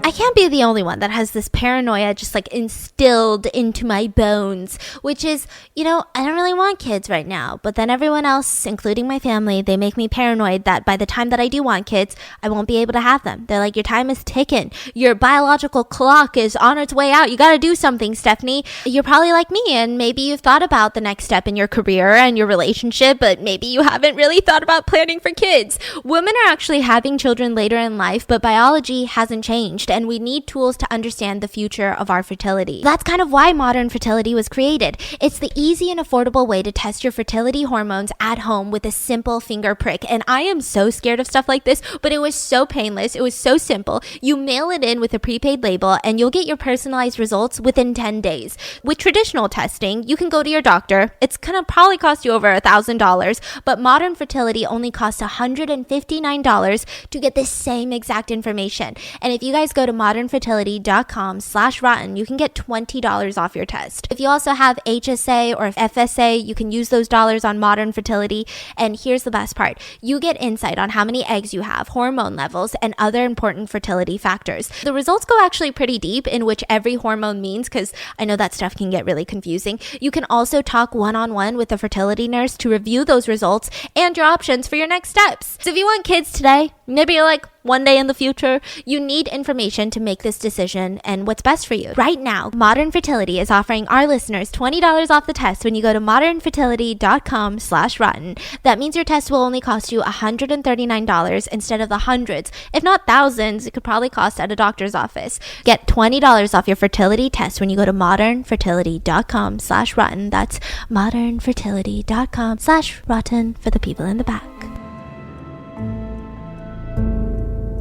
I can't be the only one that has this paranoia just like instilled into my bones, which is, you know, I don't really want kids right now, but then everyone else, including my family, they make me paranoid that by the time that I do want kids, I won't be able to have them. They're like, your time is ticking. Your biological clock is on its way out. You got to do something, Stephanie. You're probably like me, and maybe you've thought about the next step in your career and your relationship, but maybe you haven't really thought about planning for kids. Women are actually having children later in life, but biology hasn't changed. And we need tools to understand the future of our fertility. That's kind of why modern fertility was created. It's the easy and affordable way to test your fertility hormones at home with a simple finger prick. And I am so scared of stuff like this, but it was so painless. It was so simple. You mail it in with a prepaid label and you'll get your personalized results within 10 days. With traditional testing, you can go to your doctor. It's gonna probably cost you over $1,000, but modern fertility only costs $159 to get the same exact information. And if you guys go go to modernfertility.com/rotten, you can get $20 off your test. If you also have HSA or FSA, you can use those dollars on Modern Fertility. And here's the best part. You get insight on how many eggs you have, hormone levels, and other important fertility factors. The results go actually pretty deep in which every hormone means, because I know that stuff can get really confusing. You can also talk one-on-one with a fertility nurse to review those results and your options for your next steps. So if you want kids today, maybe you're like, one day in the future, you need information to make this decision and what's best for you. Right now, Modern Fertility is offering our listeners $20 off the test when you go to modernfertility.com/rotten. That means your test will only cost you $139 instead of the hundreds, if not thousands, it could probably cost at a doctor's office. Get $20 off your fertility test when you go to modernfertility.com/rotten. That's modernfertility.com/rotten for the people in the back.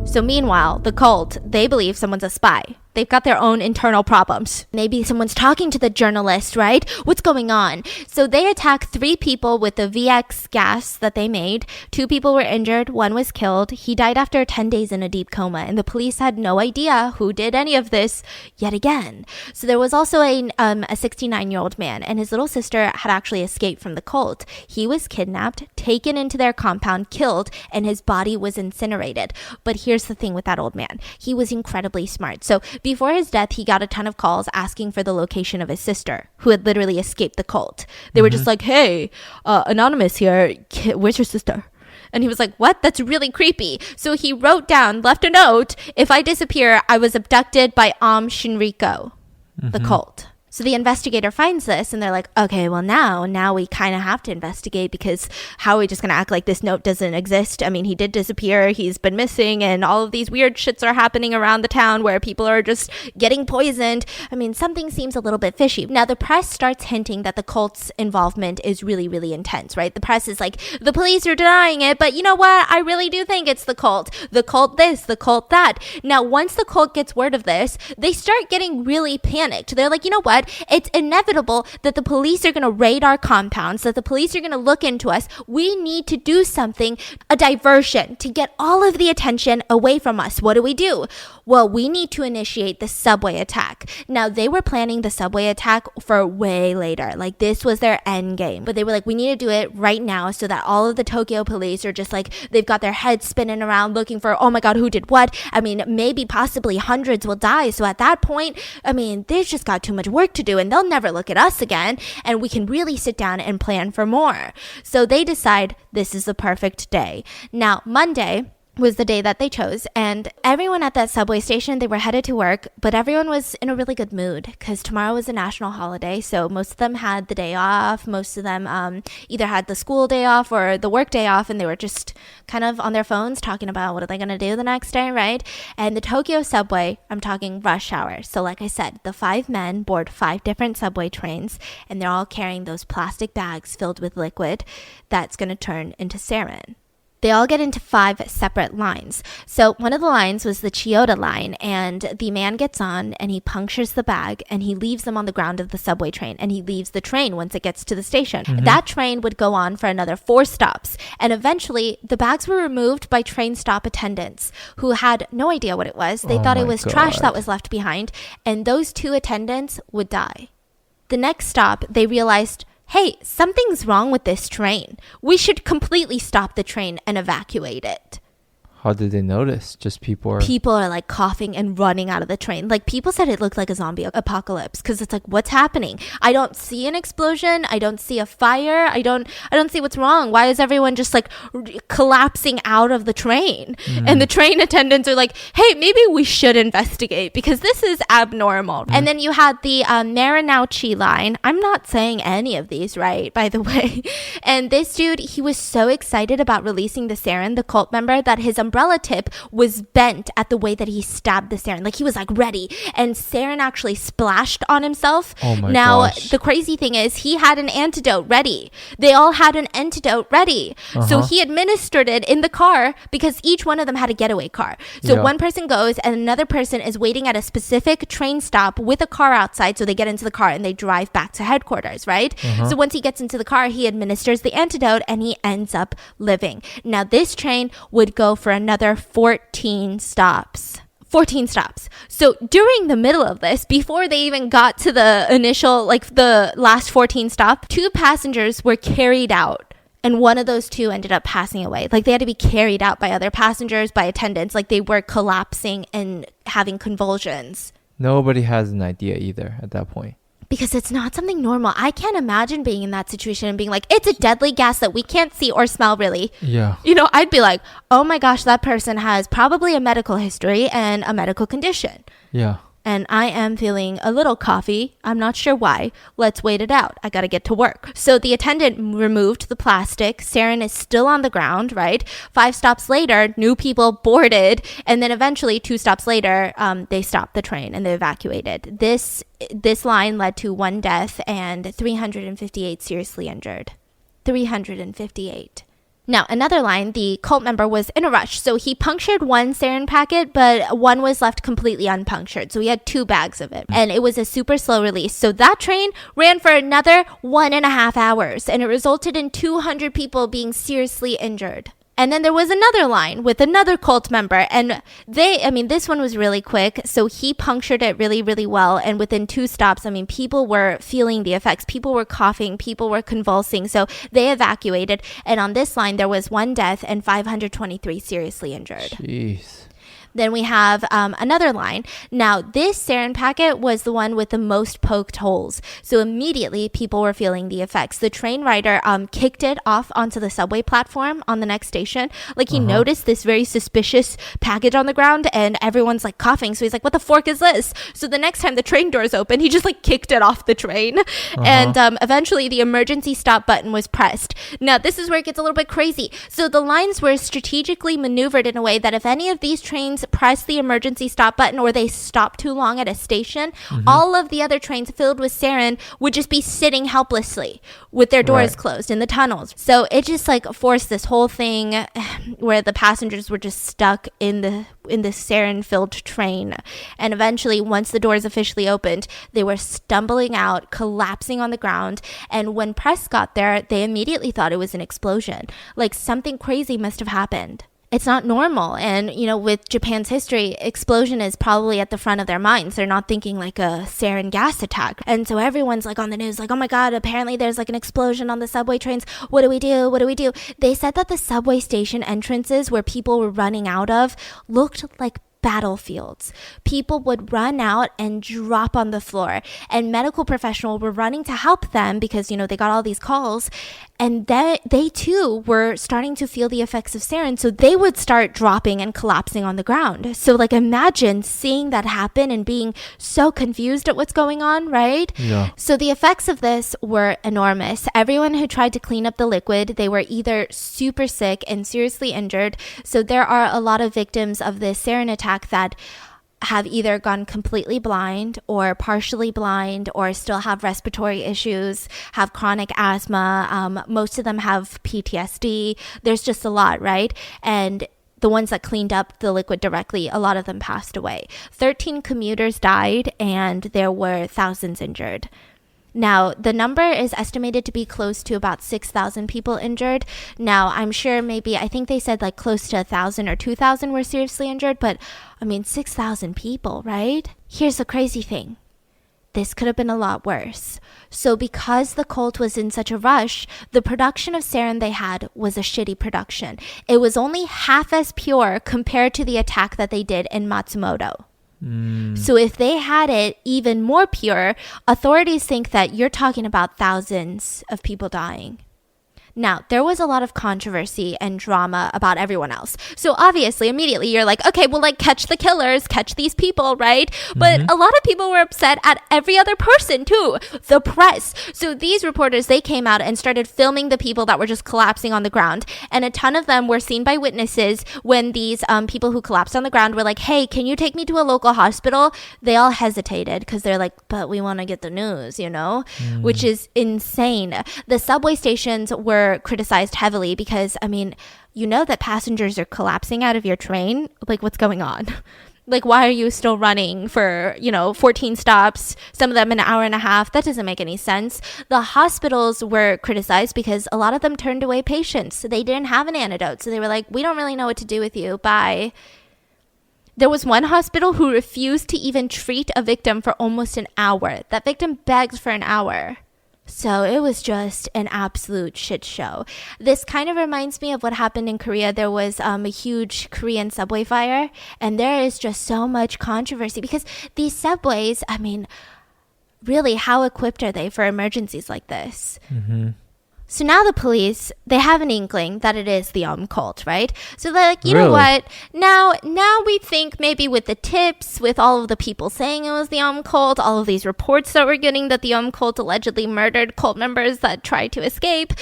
So meanwhile, the cult, they believe someone's a spy. They've got their own internal problems. Maybe someone's talking to the journalist, right? What's going on? So they attacked 3 people with the VX gas that they made. 2 people were injured. 1 was killed. He died after 10 days in a deep coma, and the police had no idea who did any of this yet again. So there was also a 69-year-old man, and his little sister had actually escaped from the cult. He was kidnapped, taken into their compound, killed, and his body was incinerated. But here's the thing with that old man. He was incredibly smart. So before his death, he got a ton of calls asking for the location of his sister, who had literally escaped the cult. They were just like, hey, anonymous here, where's your sister? And he was like, what? That's really creepy. So he left a note, if I disappear, I was abducted by Shinriko, the cult. So the investigator finds this and they're like, okay, well now we kind of have to investigate, because how are we just going to act like this note doesn't exist? I mean, he did disappear, he's been missing, and all of these weird shits are happening around the town where people are just getting poisoned. I mean, something seems a little bit fishy. Now the press starts hinting that the cult's involvement is really, really intense, right? The press is like, the police are denying it, but you know what? I really do think it's the cult this, the cult that. Now, once the cult gets word of this, they start getting really panicked. They're like, you know what? It's inevitable that the police are going to raid our compounds, that the police are going to look into us. We need to do something, a diversion, to get all of the attention away from us. What do? Well, we need to initiate the subway attack. Now, they were planning the subway attack for way later. Like, this was their end game. But they were like, we need to do it right now so that all of the Tokyo police are just like, they've got their heads spinning around looking for, oh my God, who did what? I mean, maybe possibly hundreds will die. So at that point, I mean, they've just got too much work to do and they'll never look at us again. And we can really sit down and plan for more. So they decide this is the perfect day. Now, Monday was the day that they chose, and everyone at that subway station, they were headed to work, but everyone was in a really good mood because tomorrow was a national holiday. So most of them had the day off. Most of them either had the school day off or the work day off, and they were just kind of on their phones talking about what are they going to do the next day, right? And the Tokyo subway, I'm talking rush hour. So like I said, the 5 men board 5 different subway trains, and they're all carrying those plastic bags filled with liquid that's going to turn into sarin. They all get into 5 separate lines. So one of the lines was the Chiyoda line, and the man gets on and he punctures the bag and he leaves them on the ground of the subway train, and he leaves the train once it gets to the station. That train would go on for another 4 stops, and eventually the bags were removed by train stop attendants who had no idea what it was. They thought it was trash that was left behind, and those 2 attendants would die. The next stop, they realized, hey, something's wrong with this train. We should completely stop the train and evacuate it. How did they notice? Just people are like coughing and running out of the train. Like, people said it looked like a zombie apocalypse, because it's like, what's happening? I don't see an explosion. I don't see a fire. I don't see what's wrong. Why is everyone just like collapsing out of the train? And the train attendants are like, hey, maybe we should investigate because this is abnormal. And then you had the Marinauchi line. I'm not saying any of these right, by the way. And this dude, he was so excited about releasing the sarin, the cult member, that his umbrella tip was bent at the way that he stabbed the sarin. Like, he was like ready, and sarin actually splashed on himself. Oh my gosh. The crazy thing is he had an antidote ready. They all had an antidote ready. So he administered it in the car because each one of them had a getaway car. So one person goes and another person is waiting at a specific train stop with a car outside. So they get into the car and they drive back to headquarters, right? So once he gets into the car, he administers the antidote and he ends up living. Now, this train would go for another 14 stops. 14 stops. So during the middle of this, before they even got to the initial, like the last 14 stop, 2 passengers were carried out. And one of those 2 ended up passing away. Like they had to be carried out by other passengers, by attendants. Like they were collapsing and having convulsions. Nobody has an idea either at that point. Because it's not something normal. I can't imagine being in that situation and being like, it's a deadly gas that we can't see or smell really. Yeah. You know, I'd be like, oh my gosh, that person has probably a medical history and a medical condition. Yeah. And I am feeling a little coffee. I'm not sure why. Let's wait it out. I got to get to work. So the attendant removed the plastic. Sarin is still on the ground, right? 5 stops later, new people boarded. And then eventually 2 stops later, they stopped the train and they evacuated. This line led to 1 death and 358 seriously injured. 358. Now, another line, the cult member was in a rush. So he punctured 1 sarin packet, but 1 was left completely unpunctured. So he had 2 bags of it. And it was a super slow release. So that train ran for another 1.5 hours. And it resulted in 200 people being seriously injured. And then there was another line with another cult member. And this one was really quick. So he punctured it really, really well. And within 2 stops, people were feeling the effects. People were coughing. People were convulsing. So they evacuated. And on this line, there was 1 death and 523 seriously injured. Jeez. Then we have another line. Now, this sarin packet was the one with the most poked holes. So immediately, people were feeling the effects. The train rider kicked it off onto the subway platform on the next station. Like, he noticed this very suspicious package on the ground, and everyone's, like, coughing. So he's like, what the fork is this? So the next time the train doors open, he just, like, kicked it off the train. And eventually, the emergency stop button was pressed. Now, this is where it gets a little bit crazy. So the lines were strategically maneuvered in a way that if any of these trains press the emergency stop button or they stop too long at a station, all of the other trains filled with sarin would just be sitting helplessly with their doors closed in the tunnels. So it just like forced this whole thing where the passengers were just stuck in the sarin filled train. And eventually, once the doors officially opened, they were stumbling out, collapsing on the ground. And when press got there, they immediately thought it was an explosion. Like something crazy must have happened. It's not normal. And, with Japan's history, explosion is probably at the front of their minds. They're not thinking like a sarin gas attack. And so everyone's like on the news, like, oh my God, apparently there's like an explosion on the subway trains. What do we do? What do we do? They said that the subway station entrances where people were running out of looked like battlefields. People would run out and drop on the floor, and medical professionals were running to help them because, they got all these calls, and they too were starting to feel the effects of sarin, so they would start dropping and collapsing on the ground. So like imagine seeing that happen and being so confused at what's going on, right? Yeah. So the effects of this were enormous. Everyone who tried to clean up the liquid, they were either super sick and seriously injured. So there are a lot of victims of this sarin attack that have either gone completely blind or partially blind or still have respiratory issues, have chronic asthma. Most of them have PTSD. There's just a lot, right? And the ones that cleaned up the liquid directly, a lot of them passed away. 13 commuters died and there were thousands injured. Now, the number is estimated to be close to about 6,000 people injured. Now, I'm sure I think they said like close to 1,000 or 2,000 were seriously injured, but 6,000 people, right? Here's the crazy thing. This could have been a lot worse. So because the cult was in such a rush, the production of sarin they had was a shitty production. It was only half as pure compared to the attack that they did in Matsumoto. So if they had it even more pure, authorities think that you're talking about thousands of people dying. Now, there was a lot of controversy and drama about everyone else. So obviously, immediately you're like, okay, well, like catch the killers, catch these people, right? But a lot of people were upset at every other person too, the press. So these reporters, they came out and started filming the people that were just collapsing on the ground. And a ton of them were seen by witnesses when these people who collapsed on the ground were like, hey, can you take me to a local hospital? They all hesitated because they're like, but we want to get the news, which is insane. The subway stations were criticized heavily because, that passengers are collapsing out of your train. Like, what's going on? Like, why are you still running for, 14 stops, some of them an hour and a half? That doesn't make any sense. The hospitals were criticized because a lot of them turned away patients. So they didn't have an antidote. So they were like, we don't really know what to do with you. Bye. There was one hospital who refused to even treat a victim for almost an hour. That victim begged for an hour. So it was just an absolute shit show. This kind of reminds me of what happened in Korea. There was a huge Korean subway fire, and there is just so much controversy because these subways, I mean, really, how equipped are they for emergencies like this? Mm-hmm. So now the police, they have an inkling that it is the cult, right? So they're like, you Really? know what? Now we think maybe with the tips, with all of the people saying it was the cult, all of these reports that we're getting that the cult allegedly murdered cult members that tried to escape,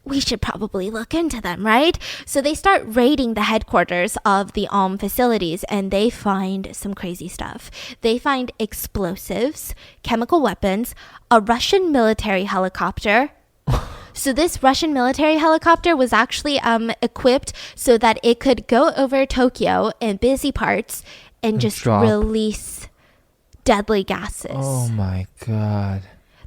we should probably look into them, right? So they start raiding the headquarters of the facilities, and they find some crazy stuff. They find explosives, chemical weapons, a Russian military helicopter. So this Russian military helicopter was actually equipped so that it could go over Tokyo in busy parts and just drop. release deadly gases. Oh my God.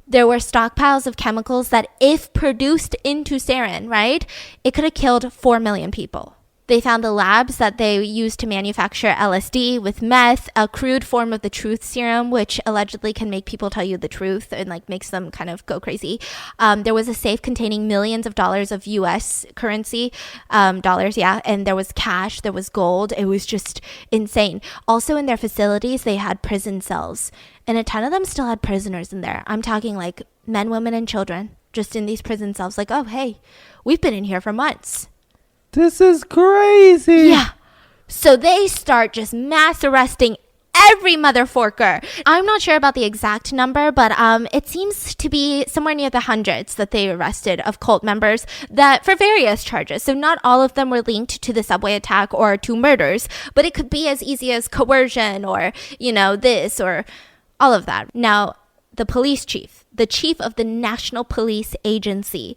There were stockpiles of chemicals that, if produced into sarin, right, it could have killed 4 million people. They found the labs that they used to manufacture LSD with meth, a crude form of the truth serum, which allegedly can make people tell you the truth and like makes them kind of go crazy. There was a safe containing millions of dollars of U.S. currency, dollars, yeah, and there was cash, there was gold. It was just insane. Also in their facilities, they had prison cells, and a ton of them still had prisoners in there. I'm talking like men, women, and children just in these prison cells. Like, oh, hey, we've been in here for months. This is crazy. Yeah. So they start just mass arresting every motherforker. I'm not sure about the exact number, but it seems to be somewhere near the hundreds that they arrested of cult members that for various charges. So not all of them were linked to the subway attack or to murders, but it could be as easy as coercion or, you know, this or all of that. Now, the police chief, the chief of the National Police Agency,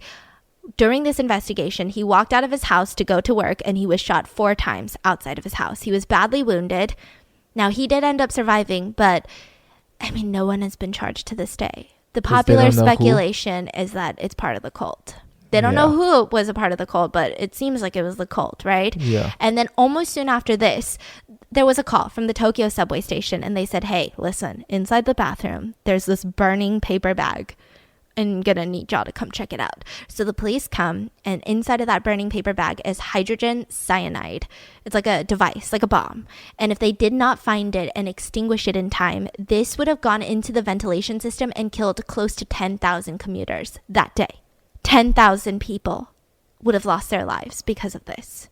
during this investigation, he walked out of his house to go to work, and he was shot 4 times outside of his house. He was badly wounded. Now, he did end up surviving, but, I mean, no one has been charged to this day. The popular speculation is that it's part of the cult. They don't know who was a part of the cult, but it seems like it was the cult, right? Yeah. And then almost soon after this, there was a call from the Tokyo subway station, and they said, hey, listen, inside the bathroom, there's this burning paper bag. I'm gonna need y'all to come check it out. So the police come, and inside of that burning paper bag is hydrogen cyanide. It's like a device, like a bomb. And if they did not find it and extinguish it in time, this would have gone into the ventilation system and killed close to 10,000 commuters that day. 10,000 people would have lost their lives because of this.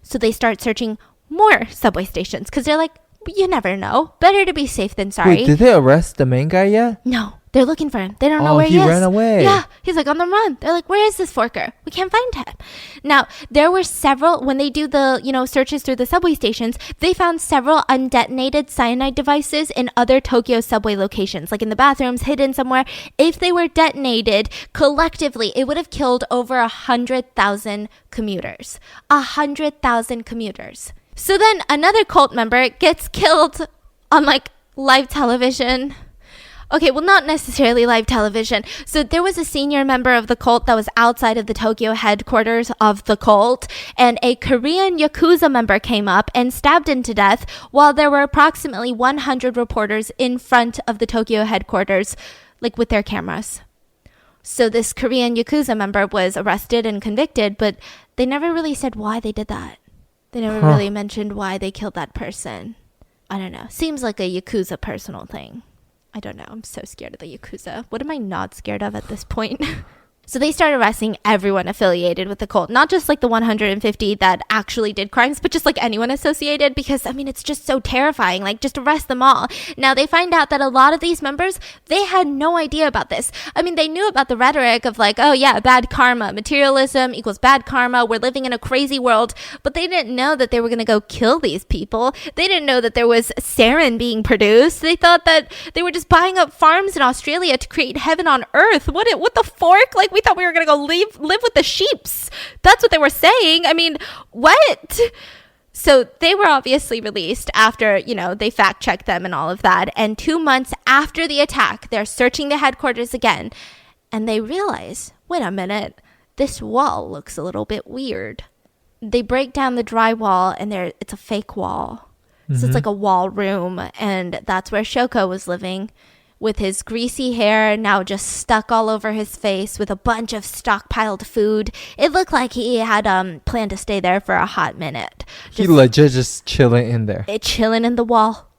So they start searching more subway stations because they're like, you never know. Better to be safe than sorry. Wait, did they arrest the main guy yet? No. They're looking for him. They don't know where he is. He ran away. Yeah. He's like on the run. They're like, where is this forker? We can't find him. Now, there were several, when they do the, searches through the subway stations, they found several undetonated cyanide devices in other Tokyo subway locations, like in the bathrooms, hidden somewhere. If they were detonated collectively, it would have killed over 100,000 commuters. 100,000 commuters. So then another cult member gets killed on like live television. Okay, well, not necessarily live television. So there was a senior member of the cult that was outside of the Tokyo headquarters of the cult, and a Korean Yakuza member came up and stabbed him to death while there were approximately 100 reporters in front of the Tokyo headquarters, like with their cameras. So this Korean Yakuza member was arrested and convicted, but they never really said why they did that. They never really mentioned why they killed that person. I don't know. Seems like a Yakuza personal thing. I don't know. I'm so scared of the Yakuza. What am I not scared of at this point? So they started arresting everyone affiliated with the cult, not just like the 150 that actually did crimes, but just like anyone associated, because I mean, it's just so terrifying. Like, just arrest them all. Now they find out that a lot of these members, they had no idea about this. I mean, they knew about the rhetoric of like, oh yeah, bad karma, materialism equals bad karma. We're living in a crazy world, but they didn't know that they were going to go kill these people. They didn't know that there was sarin being produced. They thought that they were just buying up farms in Australia to create heaven on earth. What the fork? Like, we thought we were going to go live with the sheeps. That's what they were saying. I mean, what? So they were obviously released after, they fact checked them and all of that. And 2 months after the attack, they're searching the headquarters again. And they realize, wait a minute, this wall looks a little bit weird. They break down the drywall and it's a fake wall. So it's like a wall room, and that's where Shoko was living with his greasy hair now just stuck all over his face with a bunch of stockpiled food. It looked like he had planned to stay there for a hot minute. He legit just chilling in there. Chilling in the wall.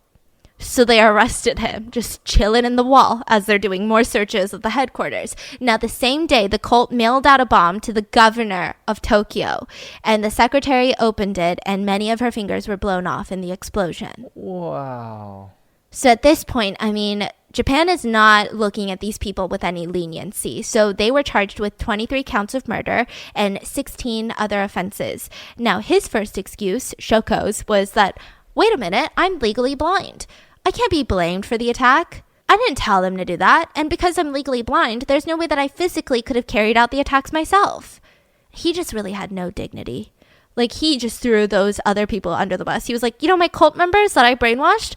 So they arrested him, just chilling in the wall as they're doing more searches of the headquarters. Now, the same day, the cult mailed out a bomb to the governor of Tokyo, and the secretary opened it, and many of her fingers were blown off in the explosion. Wow. So at this point, I mean, Japan is not looking at these people with any leniency. So they were charged with 23 counts of murder and 16 other offenses. Now, his first excuse, Shoko's, was that, wait a minute, I'm legally blind. I can't be blamed for the attack. I didn't tell them to do that. And because I'm legally blind, there's no way that I physically could have carried out the attacks myself. He just really had no dignity. Like, he just threw those other people under the bus. He was like, my cult members that I brainwashed?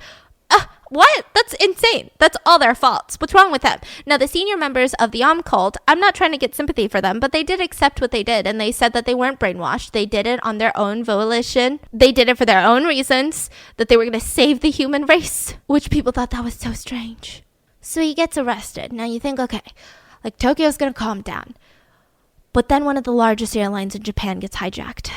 What? That's insane. That's all their faults. What's wrong with them? Now, the senior members of the cult, I'm not trying to get sympathy for them, but they did accept what they did, and they said that they weren't brainwashed. They did it on their own volition. They did it for their own reasons, that they were going to save the human race, which people thought that was so strange. So he gets arrested. Now you think, okay, like Tokyo's going to calm down. But then one of the largest airlines in Japan gets hijacked.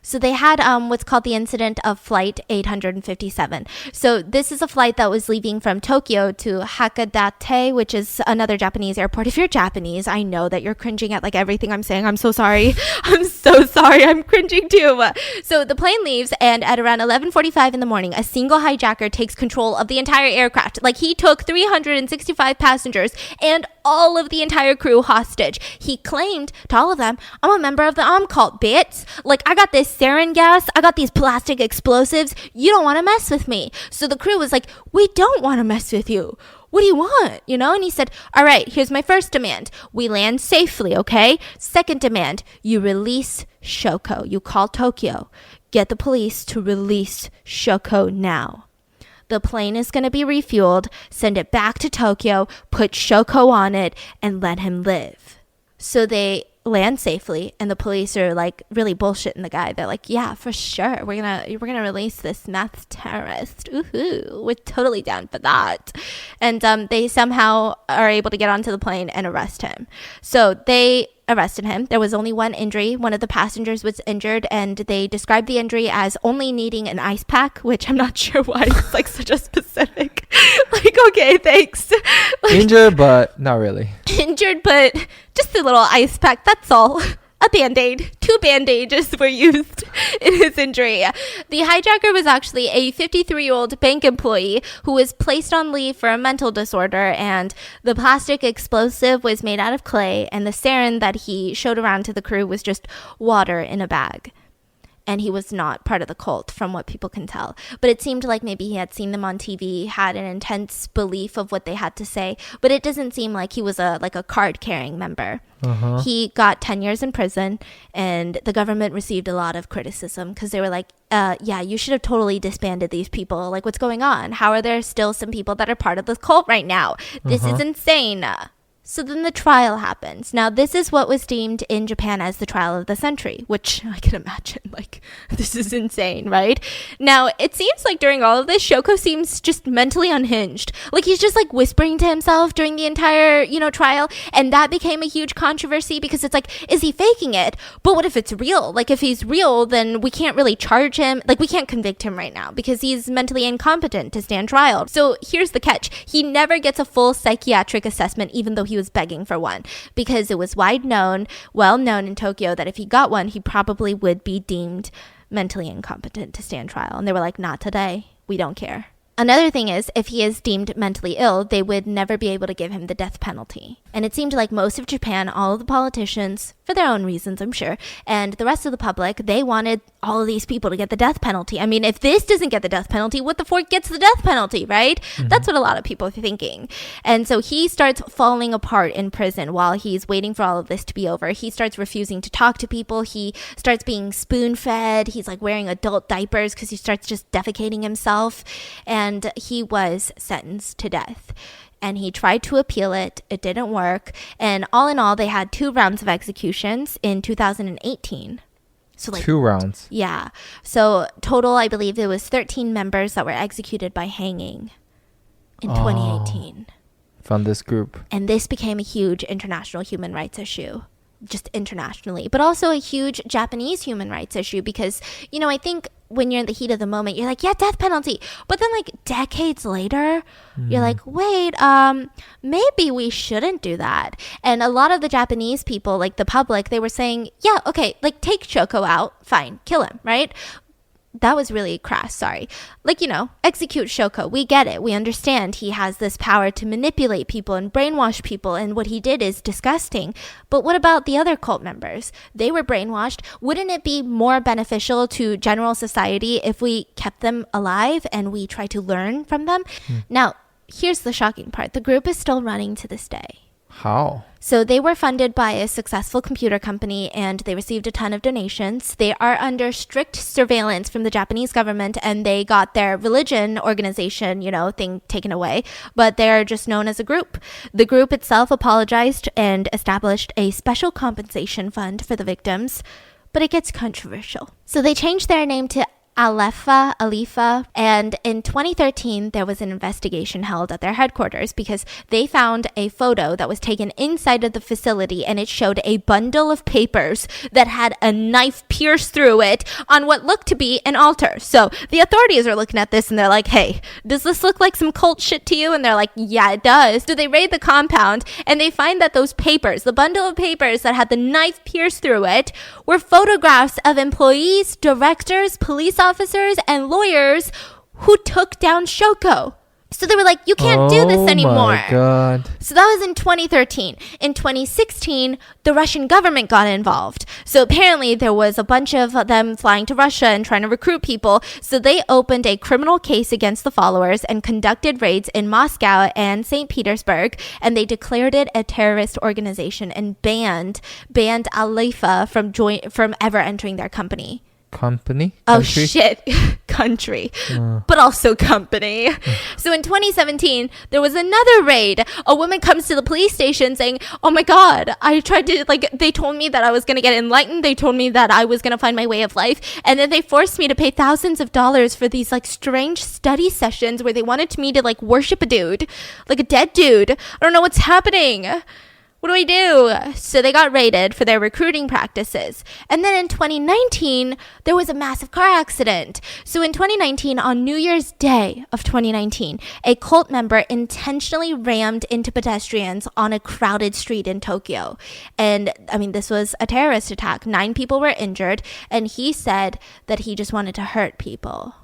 So they had what's called the incident of Flight 857. So this is a flight that was leaving from Tokyo to Hakodate, which is another Japanese airport. If you're Japanese, I know that you're cringing at like everything I'm saying. I'm so sorry. I'm so sorry. I'm cringing too. So the plane leaves, and at around 11:45 in the morning, a single hijacker takes control of the entire aircraft. Like, he took 365 passengers and all of the entire crew hostage. He claimed to all of them, I'm a member of the cult, bitch. Like, I got this sarin gas, I got these plastic explosives, you don't want to mess with me. So the crew was like, we don't want to mess with you. What do you want? And he said, all right, here's my first demand. We land safely, okay? Second demand, you release Shoko. You call Tokyo. Get the police to release Shoko now. The plane is going to be refueled, send it back to Tokyo, put Shoko on it, and let him live. So they land safely, and the police are like really bullshitting the guy. They're like, yeah, for sure, we're gonna release this meth terrorist. Ooh, we're totally down for that. And they somehow are able to get onto the plane and arrest him. So they arrested him. There was only one injury. One of the passengers was injured, and they described the injury as only needing an ice pack, which I'm not sure why it's like such a specific. Like, okay, thanks. Like, injured, but not really. Injured, but just a little ice pack. That's all. A Band-Aid. 2 Band-Aids were used in his injury. The hijacker was actually a 53-year-old bank employee who was placed on leave for a mental disorder, and the plastic explosive was made out of clay, and the sarin that he showed around to the crew was just water in a bag. And he was not part of the cult, from what people can tell. But it seemed like maybe he had seen them on TV, had an intense belief of what they had to say. But it doesn't seem like he was a card-carrying member. Uh-huh. He got 10 years in prison, and the government received a lot of criticism because they were like, yeah, you should have totally disbanded these people. Like, what's going on? How are there still some people that are part of the cult right now? This is insane. So then the trial happens. Now, this is what was deemed in Japan as the trial of the century, which I can imagine, like, this is insane, right? Now, it seems like during all of this, Shoko seems just mentally unhinged. Like, he's just, like, whispering to himself during the entire, trial, and that became a huge controversy because it's like, is he faking it? But what if it's real? Like, if he's real, then we can't really charge him. Like, we can't convict him right now because he's mentally incompetent to stand trial. So here's the catch. He never gets a full psychiatric assessment, even though he was begging for one, because it was well known in Tokyo that if he got one, he probably would be deemed mentally incompetent to stand trial. And they were like, not today. We don't care. Another thing is, if he is deemed mentally ill, they would never be able to give him the death penalty. And it seemed like most of Japan, all of the politicians, for their own reasons, I'm sure, and the rest of the public, they wanted all of these people to get the death penalty. I mean, if this doesn't get the death penalty, what the fork gets the death penalty, right? Mm-hmm. That's what a lot of people are thinking. And so he starts falling apart in prison while he's waiting for all of this to be over. He starts refusing to talk to people. He starts being spoon-fed. He's like wearing adult diapers because he starts just defecating himself. And he was sentenced to death. And he tried to appeal it. It didn't work. And all in all, they had 2 rounds of executions in 2018. So like 2 rounds. yeah. So total, I believe it was 13 members that were executed by hanging in 2018. From this group. And this became a huge international human rights issue, just internationally, but also a huge Japanese human rights issue because, you know, I think when you're in the heat of the moment, you're like, yeah, death penalty. But then like decades later, you're like, wait, maybe we shouldn't do that. And a lot of the Japanese people, like the public, they were saying, yeah, okay, like take Shoko out, fine, kill him, right? That was really crass, sorry. Like, you know, execute Shoko. We get it. We understand he has this power to manipulate people and brainwash people, and what he did is disgusting. But what about the other cult members? They were brainwashed. Wouldn't it be more beneficial to general society if we kept them alive and we try to learn from them? Now, here's the shocking part. The group is still running to this day. How? So they were funded by a successful computer company and they received a ton of donations. They are under strict surveillance from the Japanese government and they got their religion organization, you know, thing taken away, but they're just known as a group. The group itself apologized and established a special compensation fund for the victims, but it gets controversial. So they changed their name to Alifa, and in 2013 there was an investigation held at their headquarters because they found a photo that was taken inside of the facility and it showed a bundle of papers that had a knife pierced through it on what looked to be an altar. So the authorities are looking at this and they're like, hey, does this look like some cult shit to you? And they're like, yeah, it does. So they raid the compound and they find that those papers, the bundle of papers that had the knife pierced through it, were photographs of employees, directors, police officers, and lawyers who took down Shoko. So they were like, you can't do this anymore. Oh my God. So that was in 2013. In 2016, the Russian government got involved. So apparently there was a bunch of them flying to Russia and trying to recruit people. So they opened a criminal case against the followers and conducted raids in Moscow and St. Petersburg. And they declared it a terrorist organization and banned Alifa from ever entering their company. Country? Oh shit, country, but also company. So in 2017, there was another raid. A woman comes to the police station saying, oh my God, I tried to, they told me that I was going to get enlightened. They told me that I was going to find my way of life. And then they forced me to pay thousands of dollars for these strange study sessions where they wanted me to worship a dude, like a dead dude. I don't know what's happening. What do I do? So they got raided for their recruiting practices. And then in 2019, there was a massive car accident. So in 2019, on New Year's Day of 2019, a cult member intentionally rammed into pedestrians on a crowded street in Tokyo. And I mean, this was a terrorist attack. 9 people were injured. And he said that he just wanted to hurt people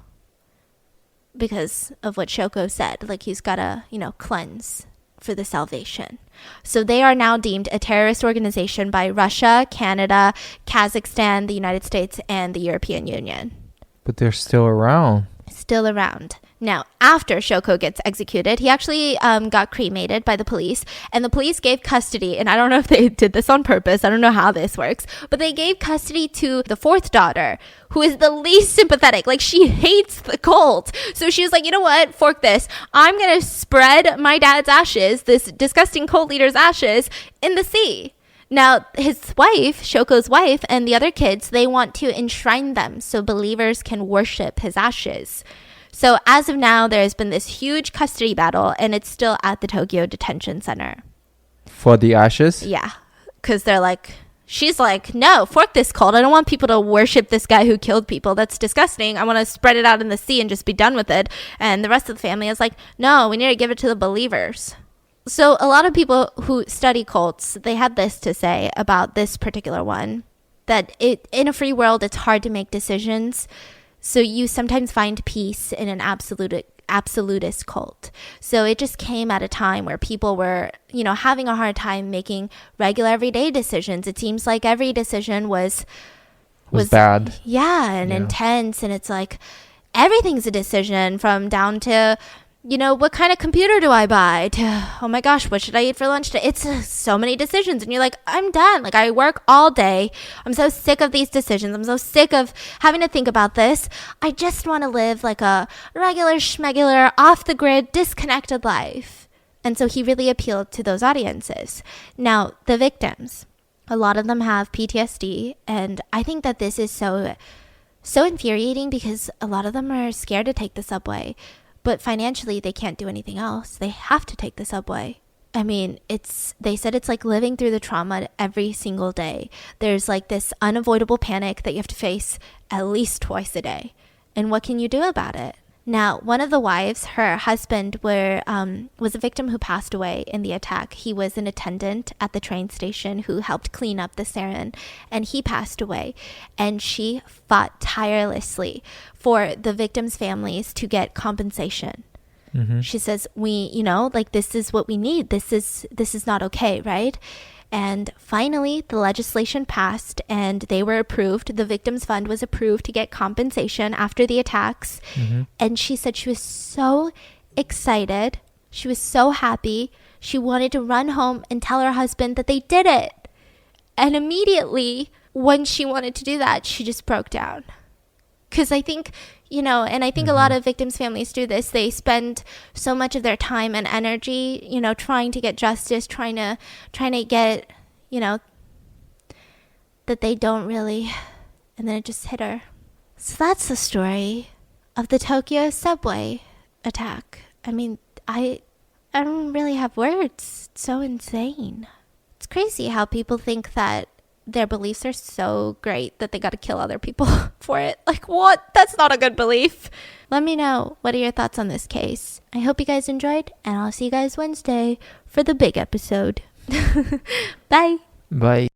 because of what Shoko said. He's got to, cleanse for the salvation. So they are now deemed a terrorist organization by Russia, Canada, Kazakhstan, the United States, and the European Union. But they're still around. Still around. Now, after Shoko gets executed, he actually got cremated by the police, and the police gave custody, and I don't know if they did this on purpose, I don't know how this works, but they gave custody to the 4th daughter, who is the least sympathetic. She hates the cult. So she was like, you know what, fork this. I'm going to spread my dad's ashes, this disgusting cult leader's ashes, in the sea. Now, his wife, Shoko's wife, and the other kids, they want to enshrine them so believers can worship his ashes. So as of now, there's been this huge custody battle, and it's still at the Tokyo Detention Center. For the ashes? Yeah, because she's like, no, fork this cult. I don't want people to worship this guy who killed people. That's disgusting. I want to spread it out in the sea and just be done with it. And the rest of the family is like, no, we need to give it to the believers. So a lot of people who study cults, they had this to say about this particular one, that in a free world, it's hard to make decisions. So you sometimes find peace in an absolutist cult. So it just came at a time where people were, having a hard time making regular everyday decisions. It seems like every decision was bad. Yeah, and intense. And it's like everything's a decision, from down to, what kind of computer do I buy, to, oh my gosh, what should I eat for lunch today? It's so many decisions. And you're like, I'm done. I work all day. I'm so sick of these decisions. I'm so sick of having to think about this. I just want to live a regular schmegular, off the grid, disconnected life. And so he really appealed to those audiences. Now, the victims. A lot of them have PTSD, and I think that this is so infuriating because a lot of them are scared to take the subway, but financially they can't do anything else. They have to take the subway. I mean, they said it's like living through the trauma every single day. There's like this unavoidable panic that you have to face at least twice a day. And what can you do about it? Now, one of the wives, her husband was a victim who passed away in the attack. He was an attendant at the train station who helped clean up the sarin, and he passed away. And she fought tirelessly for the victims' families to get compensation. Mm-hmm. She says, this is what we need. This is not okay, right? And finally, the legislation passed and they were approved. The Victims Fund was approved to get compensation after the attacks. Mm-hmm. And she said she was so excited. She was so happy. She wanted to run home and tell her husband that they did it. And immediately, when she wanted to do that, she just broke down. Because I think, and I think a lot of victims' families do this. They spend so much of their time and energy, trying to get justice, trying to get, that they don't really, and then it just hit her. So that's the story of the Tokyo subway attack. I mean, I don't really have words. It's so insane. It's crazy how people think that their beliefs are so great that they got to kill other people for it. Like, what? That's not a good belief. Let me know. What are your thoughts on this case? I hope you guys enjoyed, and I'll see you guys Wednesday for the big episode. Bye. Bye.